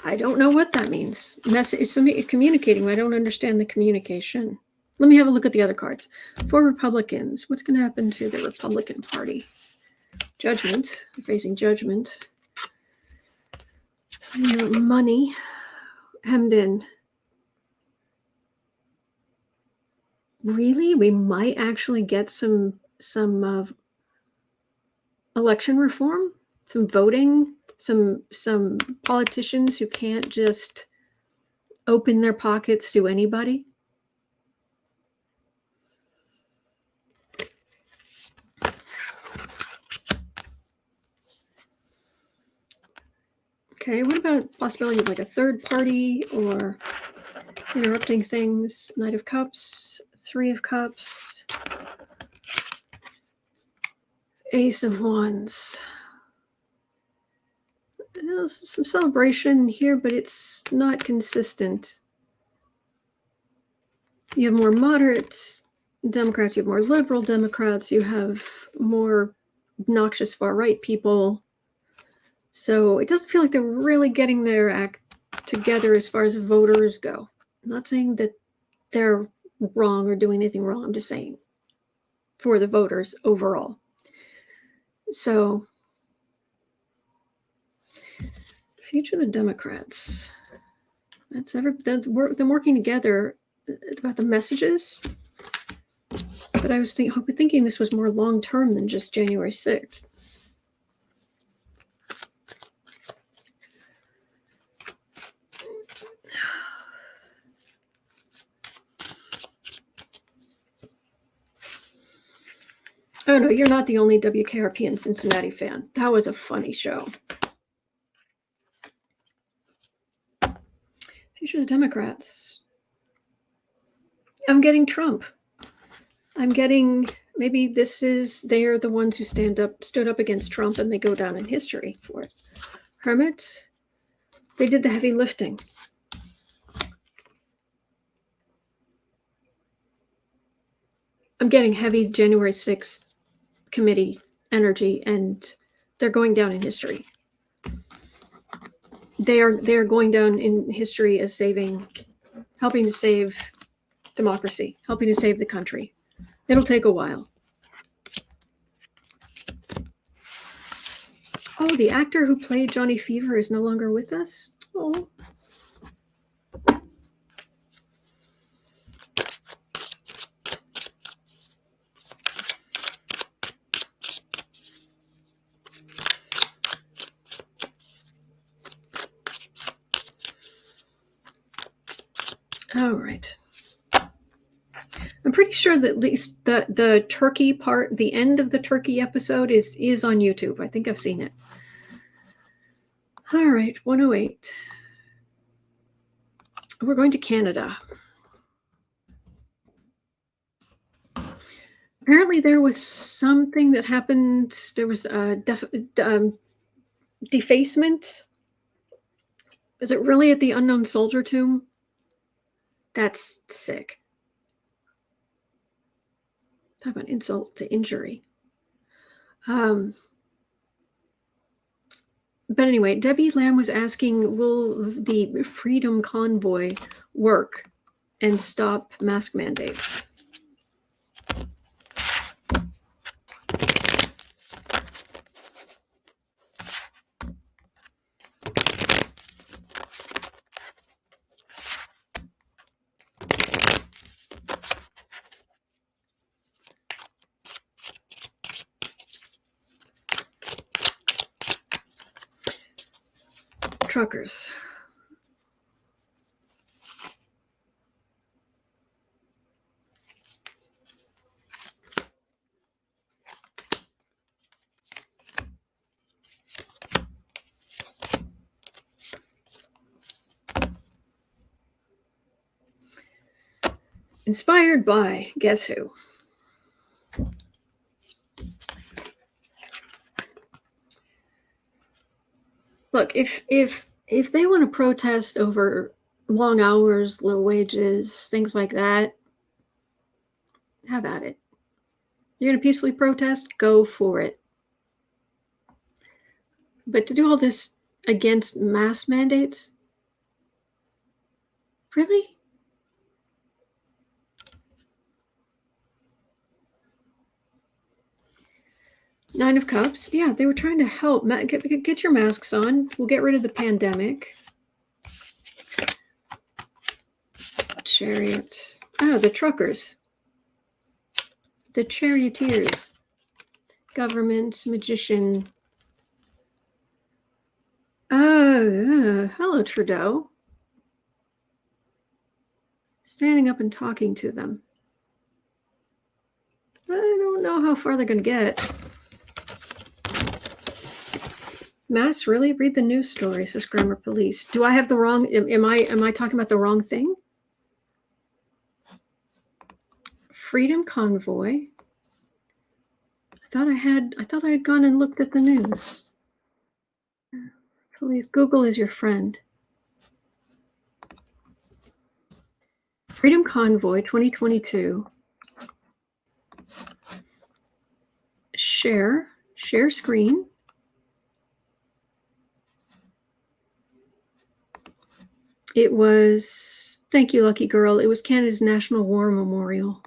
I don't know what that means. It's something communicating. I don't understand the communication. Let me have a look at the other cards. For Republicans, what's going to happen to the Republican Party? Judgment. They're facing judgment. Money hemmed in. really, we might actually get some election reform, some voting, some politicians who can't just open their pockets to anybody. Okay, what about possibility of like a third party or interrupting things? Knight of Cups, Three of Cups, Ace of Wands. There's some celebration here, but it's not consistent. You have more moderate Democrats, you have more liberal Democrats, you have more obnoxious far-right people. So it doesn't feel like they're really getting their act together as far as voters go. I'm not saying that they're wrong or doing anything wrong. I'm just saying for the voters overall. So, future of the Democrats. Them working together about the messages. But I was thinking this was more long-term than just January 6th. Oh no, you're not the only WKRP and Cincinnati fan. That was a funny show. Future of the Democrats. I'm getting Trump. I'm getting, maybe they are the ones who stood up against Trump and they go down in history for it. Hermit, they did the heavy lifting. I'm getting heavy January 6th committee energy, and they're going down in history. They are going down in history as helping to save democracy, helping to save the country. It'll take a while. Oh, the actor who played Johnny Fever is no longer with us? Oh. All right. I'm pretty sure that at least the turkey part, the end of the turkey episode is on YouTube. I think I've seen it. All right, 108. We're going to Canada. Apparently there was something that happened. There was a defacement. Is it really at the unknown soldier tomb? That's sick. Talk about insult to injury. But anyway, Debbie Lamb was asking, will the Freedom Convoy work and stop mask mandates? Truckers. Inspired by, guess who? Look, if they want to protest over long hours, low wages, things like that, have at it. You're going to peacefully protest? Go for it. But to do all this against mask mandates? Really? Nine of Cups. Yeah, they were trying to help. Get your masks on. We'll get rid of the pandemic. Chariots. Oh, the truckers. The charioteers. Government, magician. Hello, Trudeau. Standing up and talking to them. I don't know how far they're going to get. Mass, really? Read the news story, says Grammar Police. Do I have the wrong? Am I talking about the wrong thing? Freedom Convoy. I thought I had gone and looked at the news. Please, Google is your friend. Freedom Convoy 2022. Share screen. It was, thank you, lucky girl. It was Canada's National War Memorial.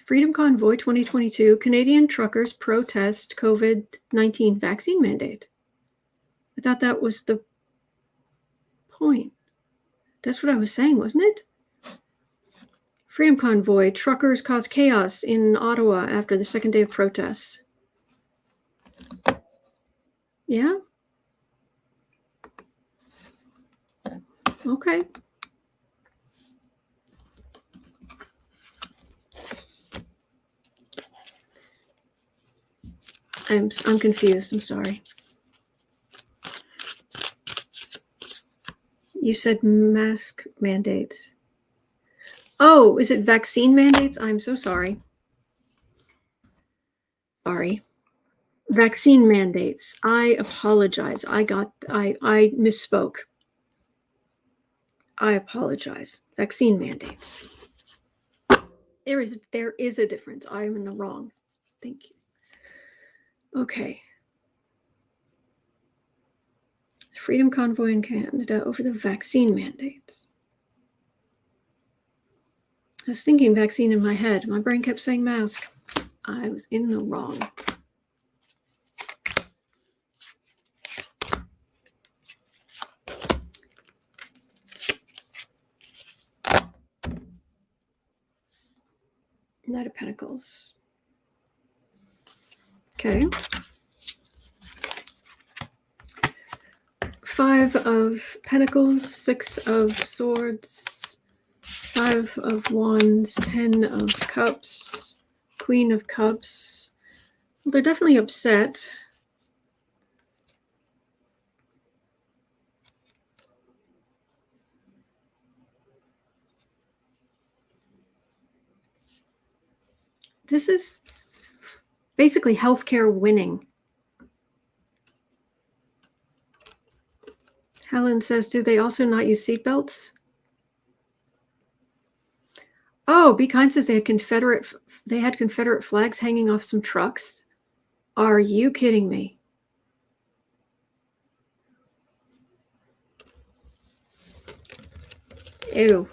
Freedom Convoy 2022, Canadian truckers protest COVID-19 vaccine mandate. I thought that was the point. That's what I was saying, wasn't it? Freedom Convoy, truckers cause chaos in Ottawa after the second day of protests. Yeah? Okay. I'm confused. I'm sorry. You said mask mandates. Oh, is it vaccine mandates? I'm so sorry. Sorry. Vaccine mandates. I apologize. I misspoke. I apologize. Vaccine mandates. There is a difference. I am in the wrong. Thank you. Okay. Freedom Convoy in Canada over the vaccine mandates. I was thinking vaccine in my head. My brain kept saying mask. I was in the wrong. Knight of Pentacles. Okay. Five of Pentacles, Six of Swords, Five of Wands, 10 of Cups, Queen of Cups. Well, they're definitely upset. This is basically healthcare winning. Helen says, do they also not use seatbelts? Oh, Be Kind says they had Confederate flags hanging off some trucks. Are you kidding me? Ew.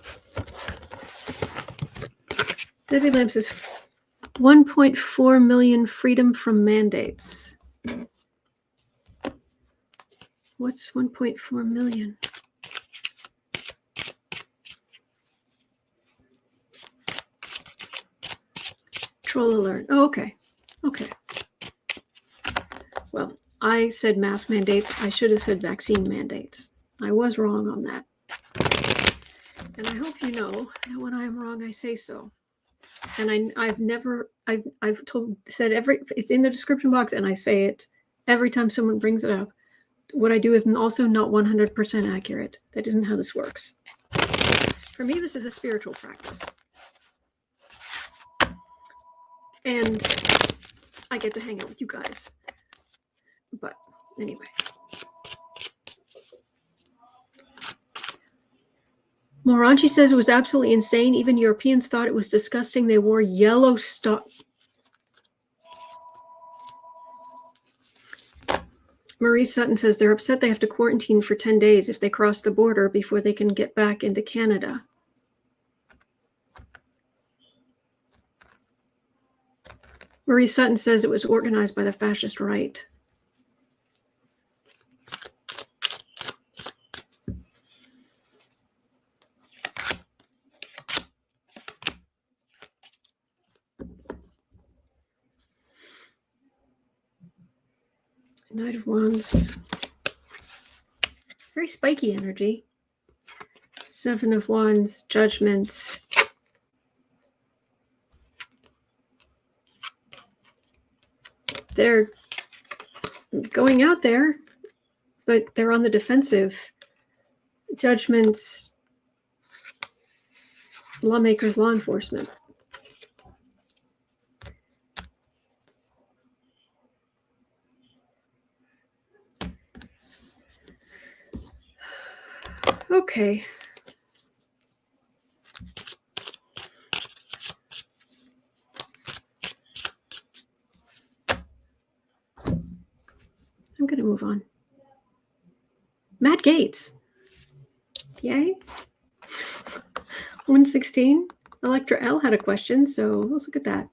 Debbie Lamb says 1.4 million freedom from mandates. What's 1.4 million? Troll alert. Oh, okay. Okay. Well, I said mask mandates. I should have said vaccine mandates. I was wrong on that. And I hope you know that when I am wrong, I say so. And I've said it's in the description box, and I say it every time someone brings it up. What I do is also not 100% accurate. That isn't how this works. For me, this is a spiritual practice. And I get to hang out with you guys. But anyway. Moranchi says it was absolutely insane. Even Europeans thought it was disgusting. They wore yellow stuff. Marie Sutton says they're upset they have to quarantine for 10 days if they cross the border before they can get back into Canada. Marie Sutton says it was organized by the fascist right. Knight of Wands. Very spiky energy. Seven of Wands, Judgment. They're going out there, but they're on the defensive. Judgments, lawmakers, law enforcement. Okay. I'm going to move on. Matt Gaetz. Yay. 116. Electra L had a question, so let's look at that.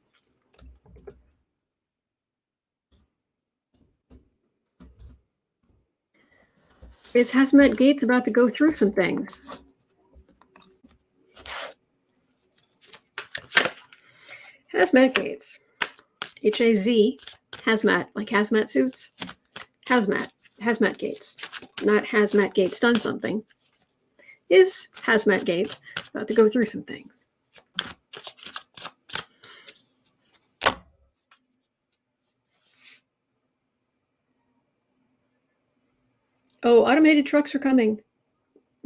It's Haz-Matt Gaetz about to go through some things. Haz-Matt Gaetz. H-A-Z. Hazmat, like hazmat suits. Haz-Matt Gaetz. Not Haz-Matt Gaetz done something. Is Haz-Matt Gaetz about to go through some things. Oh, automated trucks are coming.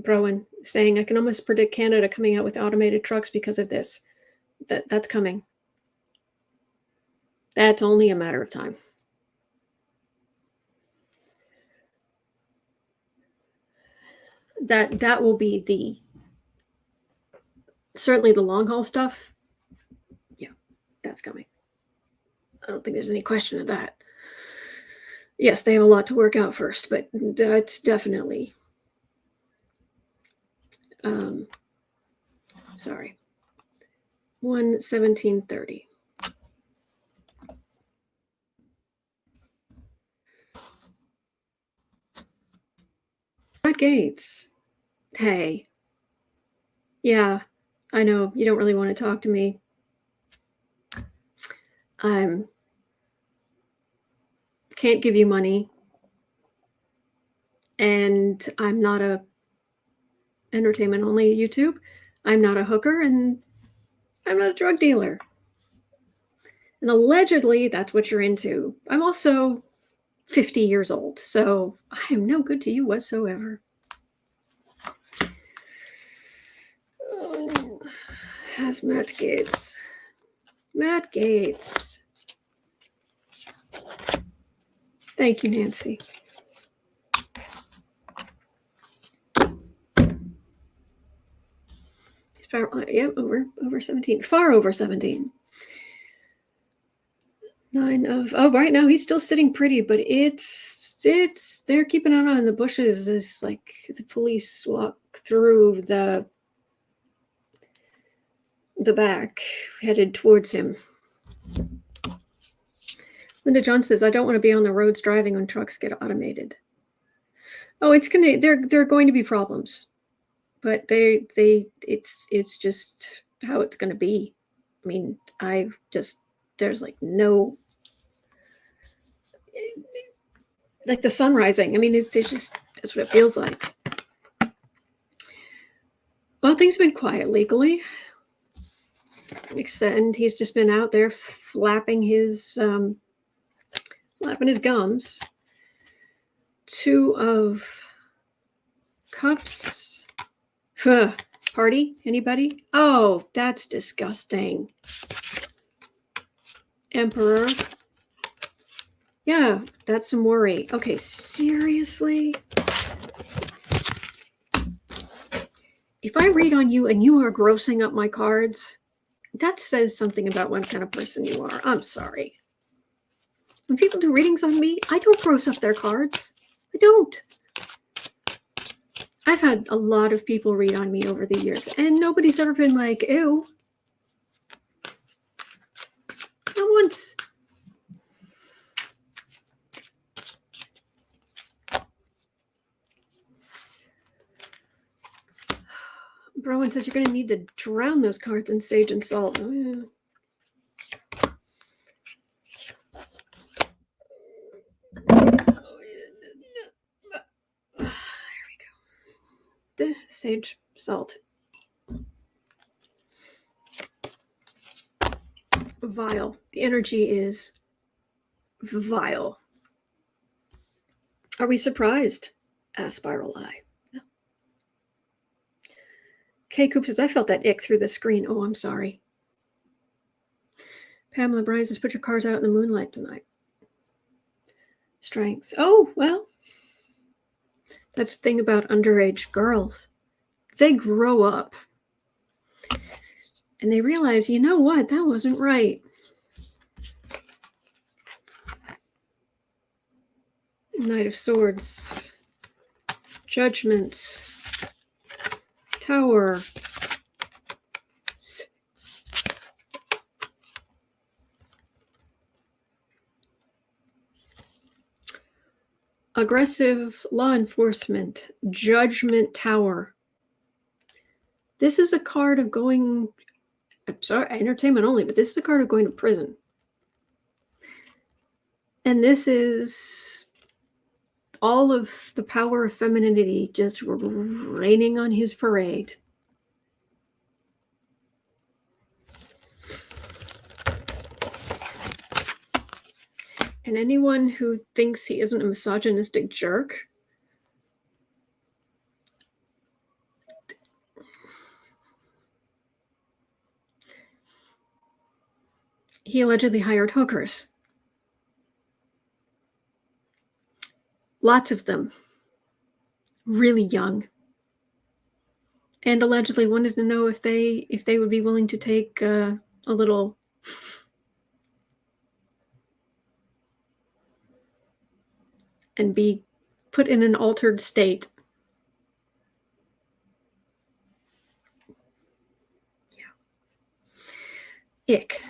Browan saying, I can almost predict Canada coming out with automated trucks because of this. That's coming. That's only a matter of time. That will be certainly the long haul stuff. Yeah, that's coming. I don't think there's any question of that. Yes, they have a lot to work out first, but that's definitely sorry. 1:17:30. Matt Gaetz. Hey. Yeah, I know you don't really want to talk to me. Can't give you money. And I'm not a entertainment only YouTube. I'm not a hooker and I'm not a drug dealer. And allegedly that's what you're into. I'm also 50 years old, so I am no good to you whatsoever. Oh, Haz-Matt Gaetz. Matt Gaetz. Thank you, Nancy. Yep, over 17. Far over 17. 9 of... Oh, right now he's still sitting pretty, but it's they're keeping an eye on the bushes as like the police walk through the back, headed towards him. Linda John says, I don't want to be on the roads driving when trucks get automated. Oh, they're going to be problems. But it's just how it's going to be. I mean, there's like no, like the sun rising. I mean, it's just, that's what it feels like. Well, things have been quiet legally. And he's just been out there flapping his gums. 2 of Cups. Party? Anybody? Oh, that's disgusting. Emperor. Yeah, that's some worry. Okay, seriously? If I read on you and you are grossing up my cards, that says something about what kind of person you are. I'm sorry. When people do readings on me, I don't gross up their cards. I don't. I've had a lot of people read on me over the years, and nobody's ever been like, ew. Not once. Browan says you're going to need to drown those cards in sage and salt. Oh, yeah. sage, salt. Vile. The energy is vile. Are we surprised? Asked Spiral Eye. No. Kay Coop says, I felt that ick through the screen. Oh, I'm sorry. Pamela Bryan says, put your cars out in the moonlight tonight. Strength. Oh, well. That's the thing about underage girls. They grow up. And they realize, you know what? That wasn't right. Knight of Swords. Judgment. Tower. Aggressive law enforcement. Judgment Tower. This is a card of going, I'm sorry, entertainment only, but this is a card of going to prison. And this is all of the power of femininity just raining on his parade. And anyone who thinks he isn't a misogynistic jerk, he allegedly hired hookers. Lots of them. Really young. And allegedly wanted to know if they would be willing to take a little and be put in an altered state. Yeah. Ick.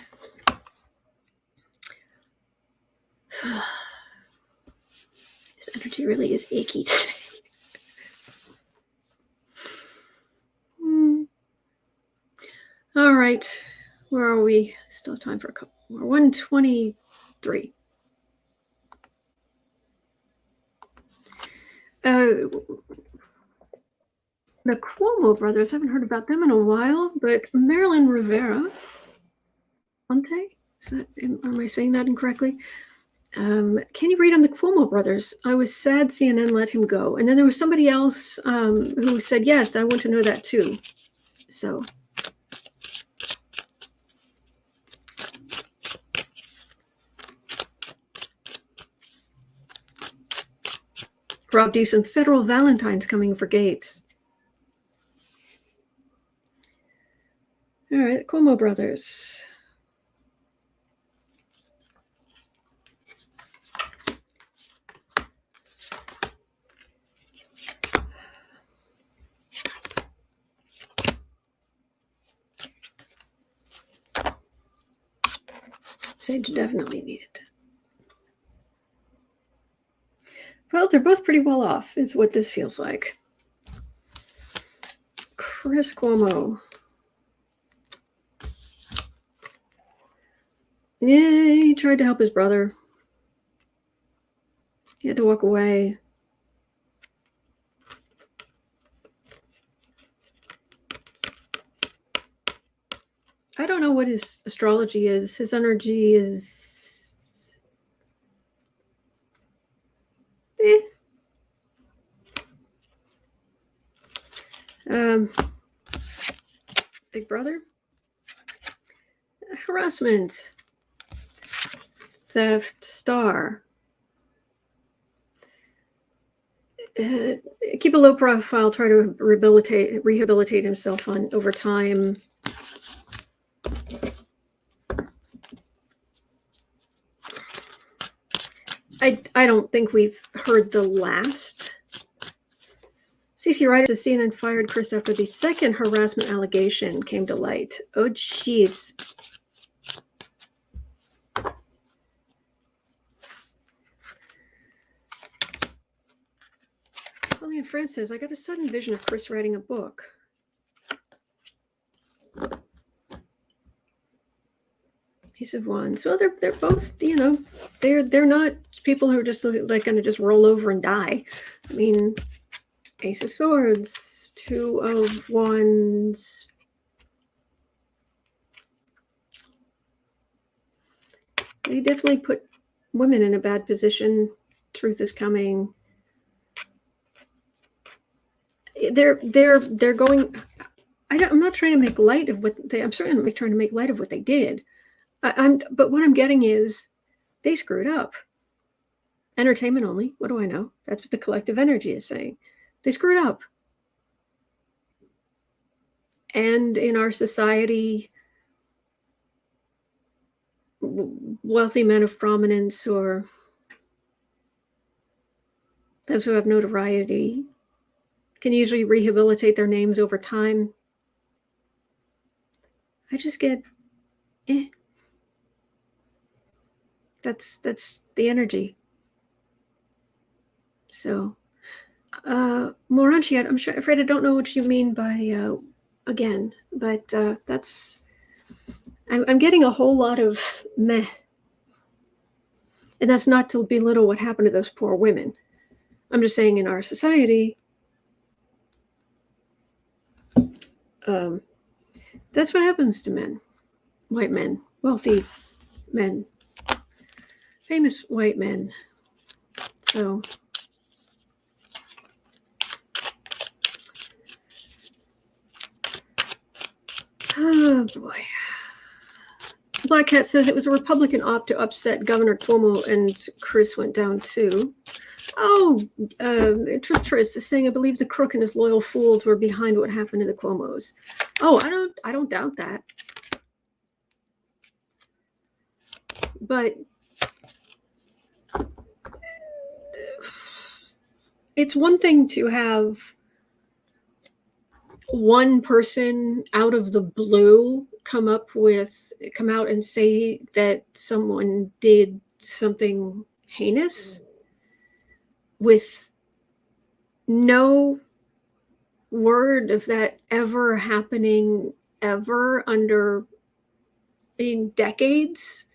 This energy really is icky today. All right. Where are we? Still time for a couple more. 123. The Cuomo brothers, haven't heard about them in a while, but Marilyn Rivera, aren't they? Am I saying that incorrectly? Can you read on the Cuomo brothers? I was sad CNN let him go. And then there was somebody else who said, yes, I want to know that too. So. Rob D, some federal Valentines coming for Gaetz. All right, the Cuomo brothers. Sage definitely needed it. Well, they're both pretty well off, is what this feels like. Chris Cuomo. Yeah, he tried to help his brother. He had to walk away. I don't know what his astrology is. His energy is... Big Brother. Harassment. Theft. Star. Keep a low profile. Try to rehabilitate himself over time. I don't think we've heard the last. CC Ryder says CNN fired Chris after the second harassment allegation came to light. Oh, jeez. Pauline France says, I got a sudden vision of Chris writing a book. Ace of Wands. Well, they're both, you know, they're not people who are just like going to just roll over and die. I mean, Ace of Swords, Two of Wands. They definitely put women in a bad position. Truth is coming. They're going. I'm not trying to make light of what they. I'm certainly not trying to make light of what they did. But what I'm getting is they screwed up. Entertainment only. What do I know? That's what the collective energy is saying. They screwed up. And in our society, wealthy men of prominence or those who have notoriety can usually rehabilitate their names over time. I just get, That's the energy. So, Moranchi, I'm afraid I don't know what you mean by again, but that's. I'm getting a whole lot of meh, and that's not to belittle what happened to those poor women. I'm just saying in our society, that's what happens to men, white men, wealthy men, famous white men. So. Oh boy. Black Cat says it was a Republican opt to upset Governor Cuomo, and Chris went down too. Oh, Tris is saying I believe the crook and his loyal fools were behind what happened to the Cuomos. Oh, I don't doubt that. But it's one thing to have one person out of the blue come out and say that someone did something heinous with no word of that ever happening ever in decades.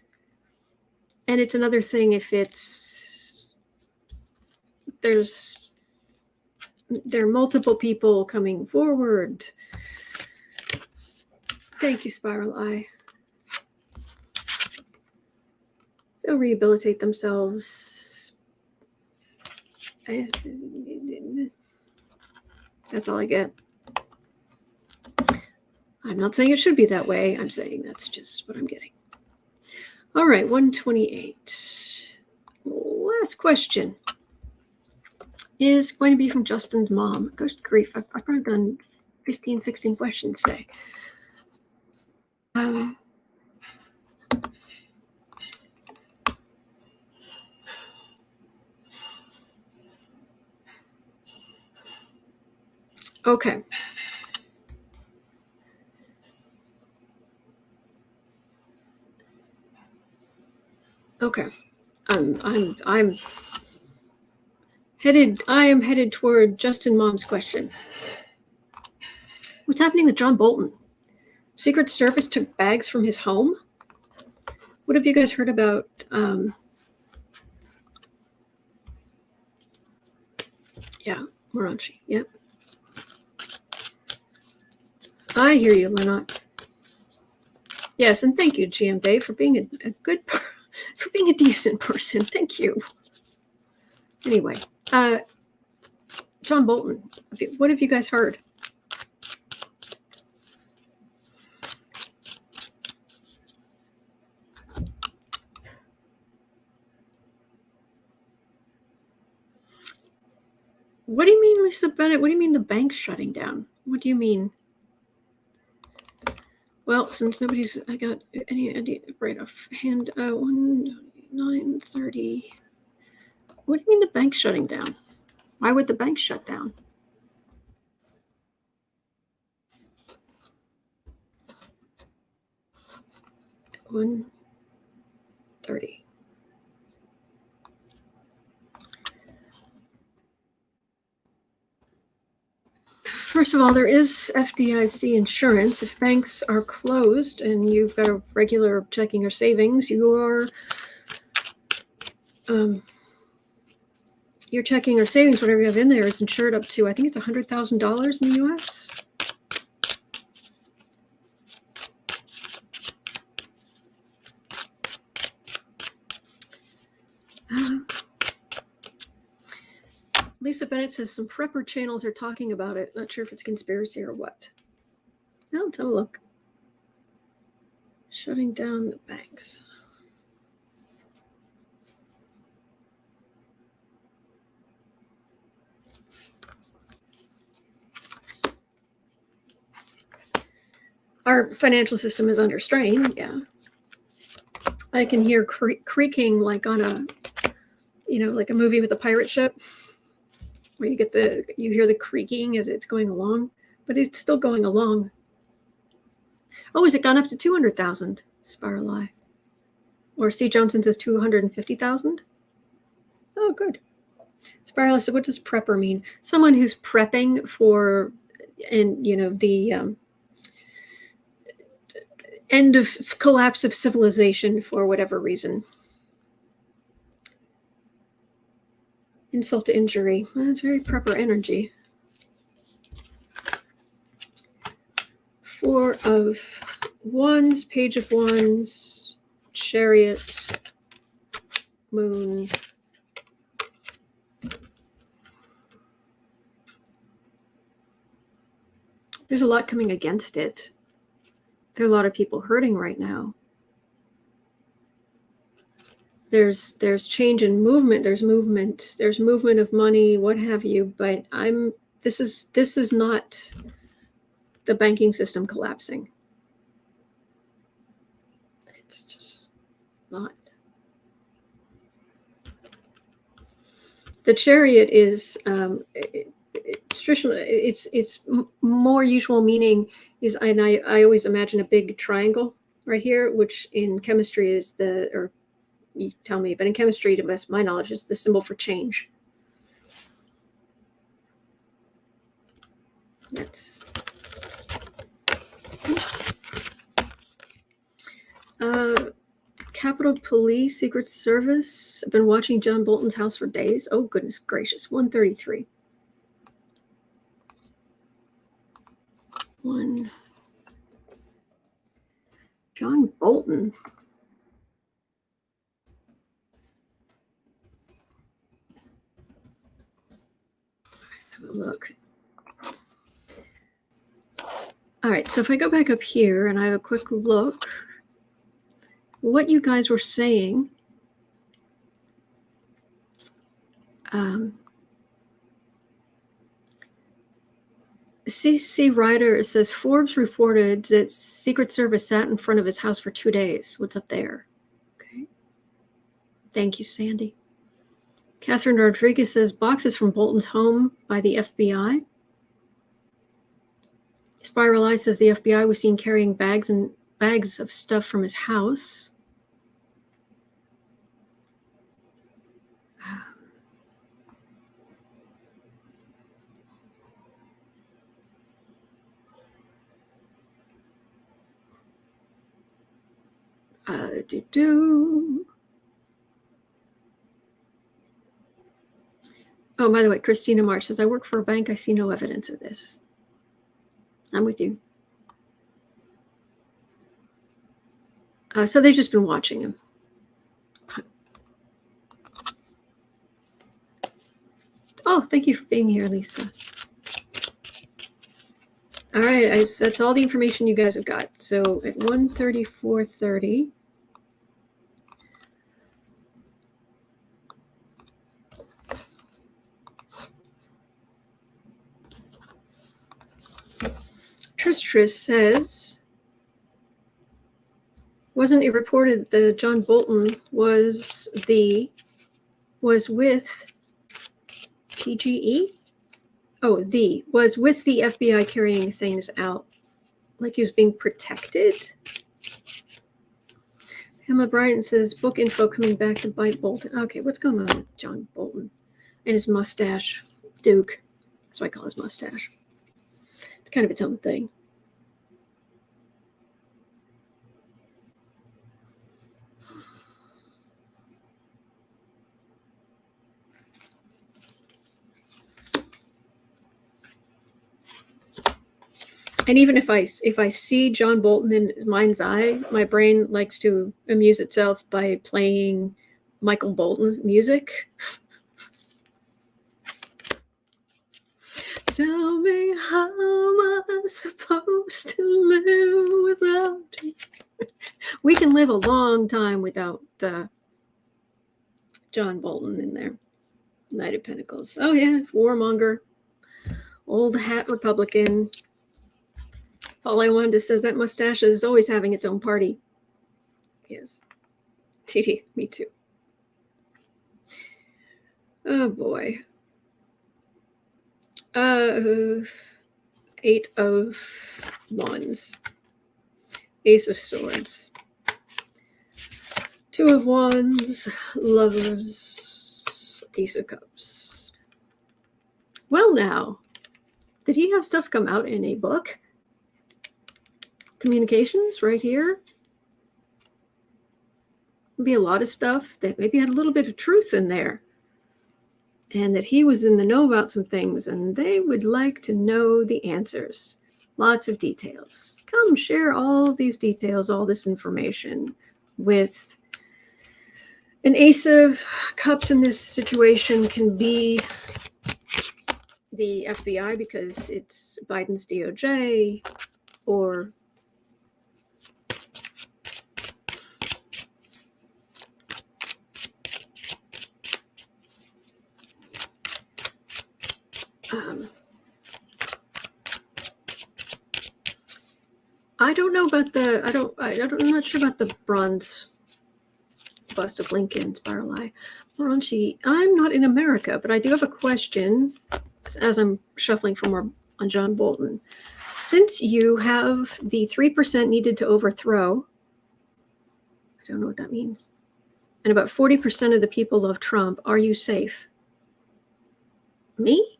And it's another thing if there are multiple people coming forward. Thank you, Spiral Eye. They'll rehabilitate themselves. That's all I get. I'm not saying it should be that way. I'm saying that's just what I'm getting. All right, 128. Last question is going to be from Justin's mom. Good grief, I've probably done 15, 16 questions today. Okay. Okay. I am headed toward Justin Mom's question. What's happening with John Bolton? Secret Service took bags from his home? What have you guys heard about Moranchi? Yep. I hear you, Lennox. Yes, and thank you, GM Dave, for being a good for being a decent person. Thank you. Anyway, John Bolton, what have you guys heard? What do you mean, Lisa Bennett? What do you mean the bank's shutting down? What do you mean? Well, since nobody's got any idea right offhand, 9:30. What do you mean the bank's shutting down? Why would the bank shut down? $1:30. First of all, there is FDIC insurance. If banks are closed and you've got a regular checking or savings, you are your checking or savings, whatever you have in there, is insured up to, I think it's $100,000 in the U.S. Lisa Bennett says some prepper channels are talking about it. Not sure if it's conspiracy or what. Now let's have a look. Shutting down the banks. Our financial system is under strain, yeah. I can hear creaking like on a, like a movie with a pirate ship, where you hear the creaking as it's going along, but it's still going along. Oh, has it gone up to 200,000? Spirali. Or C. Johnson says 250,000. Oh, good. Spirali said, what does prepper mean? Someone who's prepping for, the end of collapse of civilization for whatever reason. Insult to injury. Well, that's very prepper energy. 4 of Wands, Page of Wands, Chariot, Moon. There's a lot coming against it. There are a lot of people hurting right now. There's change in movement. There's movement of money, what have you. But this is not the banking system collapsing. It's just not. The Chariot is traditional. It's more usual meaning is, and I always imagine a big triangle right here, which in chemistry is or you tell me, but in chemistry, to the best of my knowledge, is the symbol for change. That's Capitol Police, Secret Service. I've been watching John Bolton's house for days. Oh, goodness gracious. 133. John Bolton. Have a look. All right, so if I go back up here and I have a quick look, what you guys were saying, CC Ryder says Forbes reported that Secret Service sat in front of his house for 2 days. What's up there? Okay. Thank you, Sandy. Catherine Rodriguez says boxes from Bolton's home by the FBI. Spiral Eye says the FBI was seen carrying bags of stuff from his house. Oh, by the way, Christina Marsh says, I work for a bank. I see no evidence of this. I'm with you. So they've just been watching him. Oh, thank you for being here, Lisa. All right, that's all the information you guys have got. So at 1:34:30. Tristris says, wasn't it reported that John Bolton was with TGE? Oh, was with the FBI carrying things out, like he was being protected. Emma Bryant says, book info coming back to bite Bolton. Okay, what's going on with John Bolton and his mustache? Duke. That's what I call his mustache. It's kind of its own thing. And even if I see John Bolton in his mind's eye, my brain likes to amuse itself by playing Michael Bolton's music. Tell me, how am I supposed to live without you? We can live a long time without John Bolton in there. Knight of Pentacles. Oh yeah, warmonger. Old hat Republican. All I wanted to say is that mustache is always having its own party. Yes. TD, me too. Oh boy. 8 of Wands. Ace of Swords. 2 of Wands. Lovers. Ace of Cups. Well now, did he have stuff come out in a book? Communications right here. Be a lot of stuff that maybe had a little bit of truth in there. And that he was in the know about some things, and they would like to know the answers. Lots of details. Come share all these details, all this information with an Ace of Cups in this situation can be the FBI because it's Biden's DOJ, or I don't know about the, I'm not sure about the bronze bust of Lincoln, Spiral Eye. Raunchy, I'm not in America, but I do have a question as I'm shuffling for more on John Bolton. Since you have the 3% needed to overthrow, I don't know what that means, and about 40% of the people love Trump, are you safe? Me?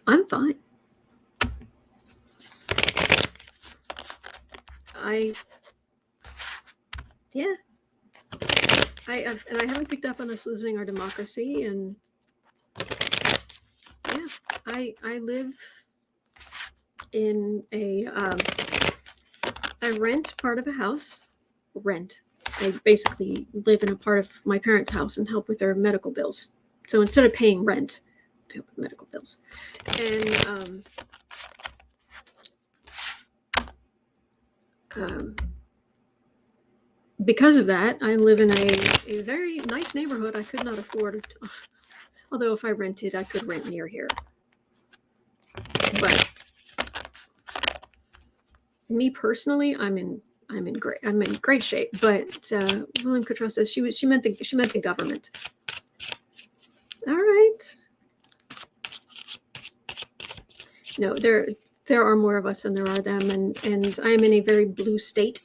I'm fine. I haven't picked up on us losing our democracy, and yeah, I live in a I rent part of a house. I basically live in a part of my parents' house and help with their medical bills. So instead of paying rent, I help with medical bills. And because of that, I live in a very nice neighborhood I could not afford. Although if I rented, I could rent near here. But me personally, I'm in great shape. But William Cottrell says she meant the government. All right. No, there are more of us than there are them, and I am in a very blue state.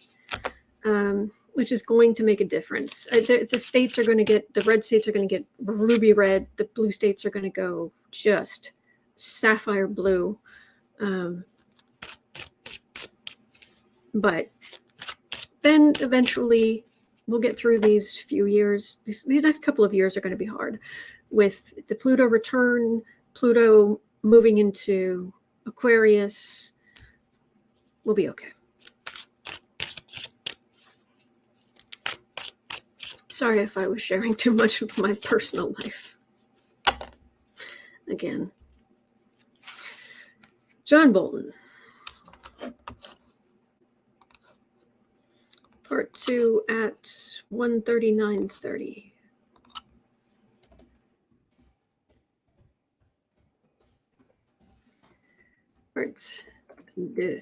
Which is going to make a difference. The states are going to get, the red states are going to get ruby red. The blue states are going to go just sapphire blue. But then eventually we'll get through these few years. These next couple of years are going to be hard. With the Pluto return, Pluto moving into Aquarius, we'll be okay. Sorry if I was sharing too much of my personal life. Again. John Bolton. Part 2 at 1:39:30. Part 2.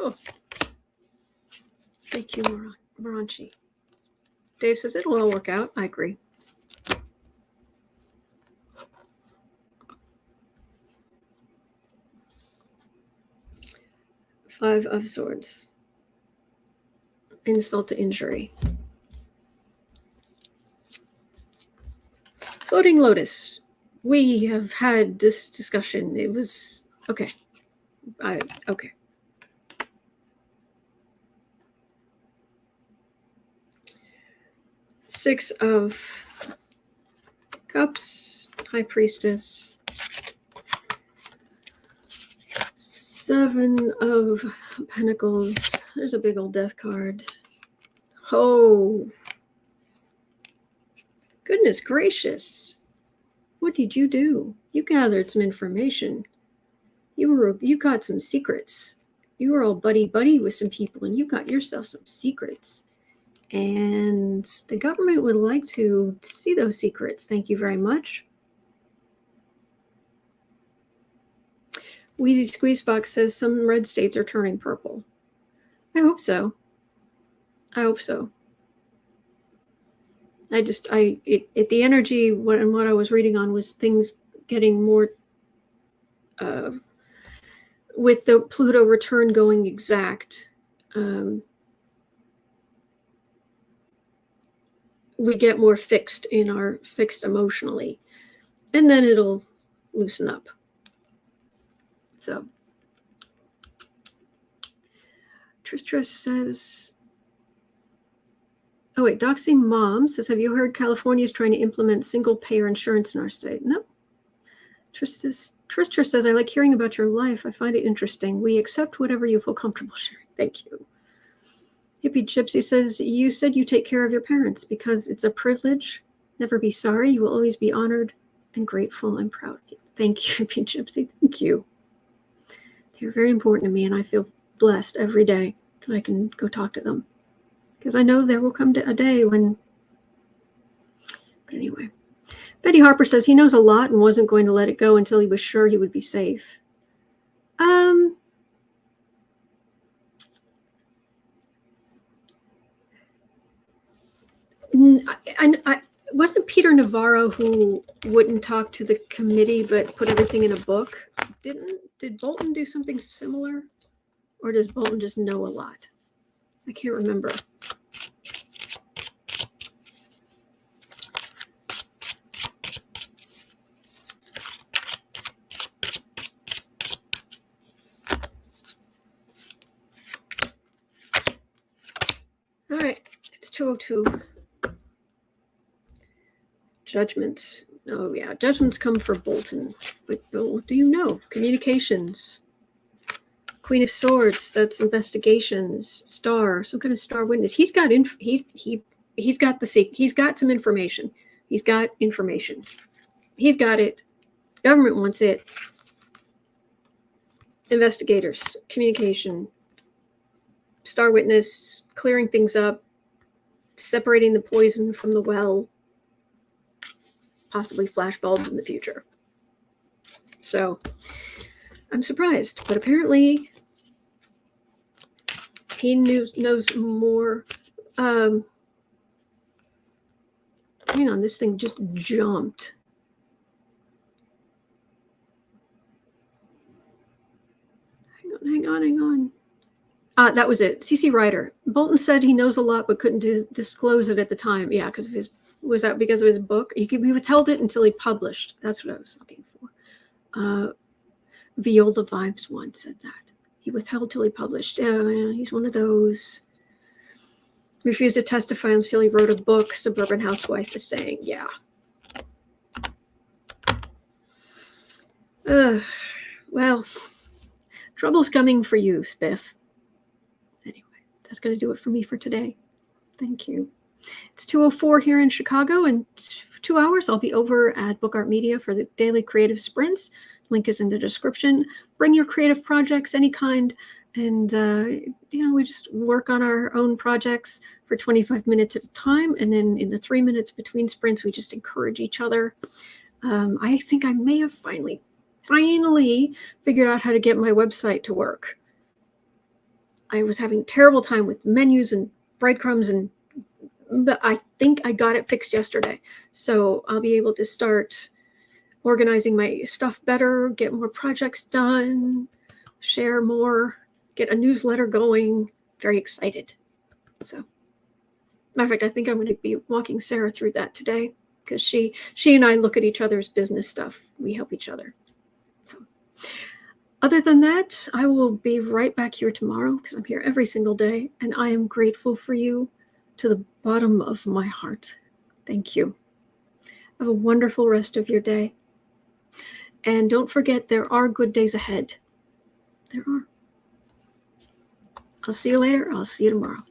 Oh, thank you, Maranchi. Dave says it'll all work out. I agree. Five of Swords. Insult to injury. Floating Lotus. We have had this discussion. It was okay. Okay. 6 of Cups, High Priestess. 7 of Pentacles. There's a big old death card. Oh, goodness gracious. What did you do? You gathered some information. You got some secrets. You were all buddy-buddy with some people, and you got yourself some secrets. And the government would like to see those secrets. Thank you very much. Wheezy Squeezebox says some red states are turning purple. I hope so. I hope so. The energy, what I was reading on was things getting more, with the Pluto return going exact, we get more fixed emotionally, and then it'll loosen up. So Tristras says, oh wait, Doxing Mom says, have you heard California is trying to implement single payer insurance in our state? No. Tristras says, I like hearing about your life. I find it interesting. We accept whatever you feel comfortable sharing. Thank you. Hippie Gypsy says, you said you take care of your parents because it's a privilege. Never be sorry. You will always be honored and grateful and proud of you. Thank you, Hippie Gypsy. Thank you. They're very important to me, and I feel blessed every day that I can go talk to them. Because I know there will come a day when... But anyway. Betty Harper says he knows a lot and wasn't going to let it go until he was sure he would be safe. I wasn't Peter Navarro who wouldn't talk to the committee but put everything in a book? Did Bolton do something similar? Or does Bolton just know a lot? I can't remember. All right, it's 2:02. Judgment. Oh yeah, judgments come for Bolton. But what do you know? Communications. Queen of Swords. That's investigations. Star. Some kind of star witness. He's got he's got some information. He's got information. He's got it. Government wants it. Investigators. Communication. Star witness. Clearing things up. Separating the poison from the well. Possibly flashbulbs in the future. So I'm surprised, but apparently he knows more. Hang on, this thing just jumped. Hang on. That was it. CC Ryder. Bolton said he knows a lot, but couldn't disclose it at the time. Yeah, because of his. Was that because of his book? He withheld it until he published. That's what I was looking for. Viola Vibes one said that. He withheld till he published. He's one of those. Refused to testify until he wrote a book. Suburban Housewife is saying, yeah. Well, trouble's coming for you, Spiff. Anyway, that's going to do it for me for today. Thank you. It's 2:04 here in Chicago. In 2 hours, I'll be over at Book Art Media for the daily creative sprints. Link is in the description. Bring your creative projects, any kind, and we just work on our own projects for 25 minutes at a time, and then in the 3 minutes between sprints, we just encourage each other. I think I may have finally figured out how to get my website to work. I was having terrible time with menus and breadcrumbs, but I think I got it fixed yesterday. So I'll be able to start organizing my stuff better, get more projects done, share more, get a newsletter going. Very excited. So, matter of fact, I think I'm going to be walking Sarah through that today because she and I look at each other's business stuff. We help each other. So, other than that, I will be right back here tomorrow because I'm here every single day, and I am grateful for you to the bottom of my heart. Thank you. Have a wonderful rest of your day. And don't forget, there are good days ahead. There are. I'll see you later. I'll see you tomorrow.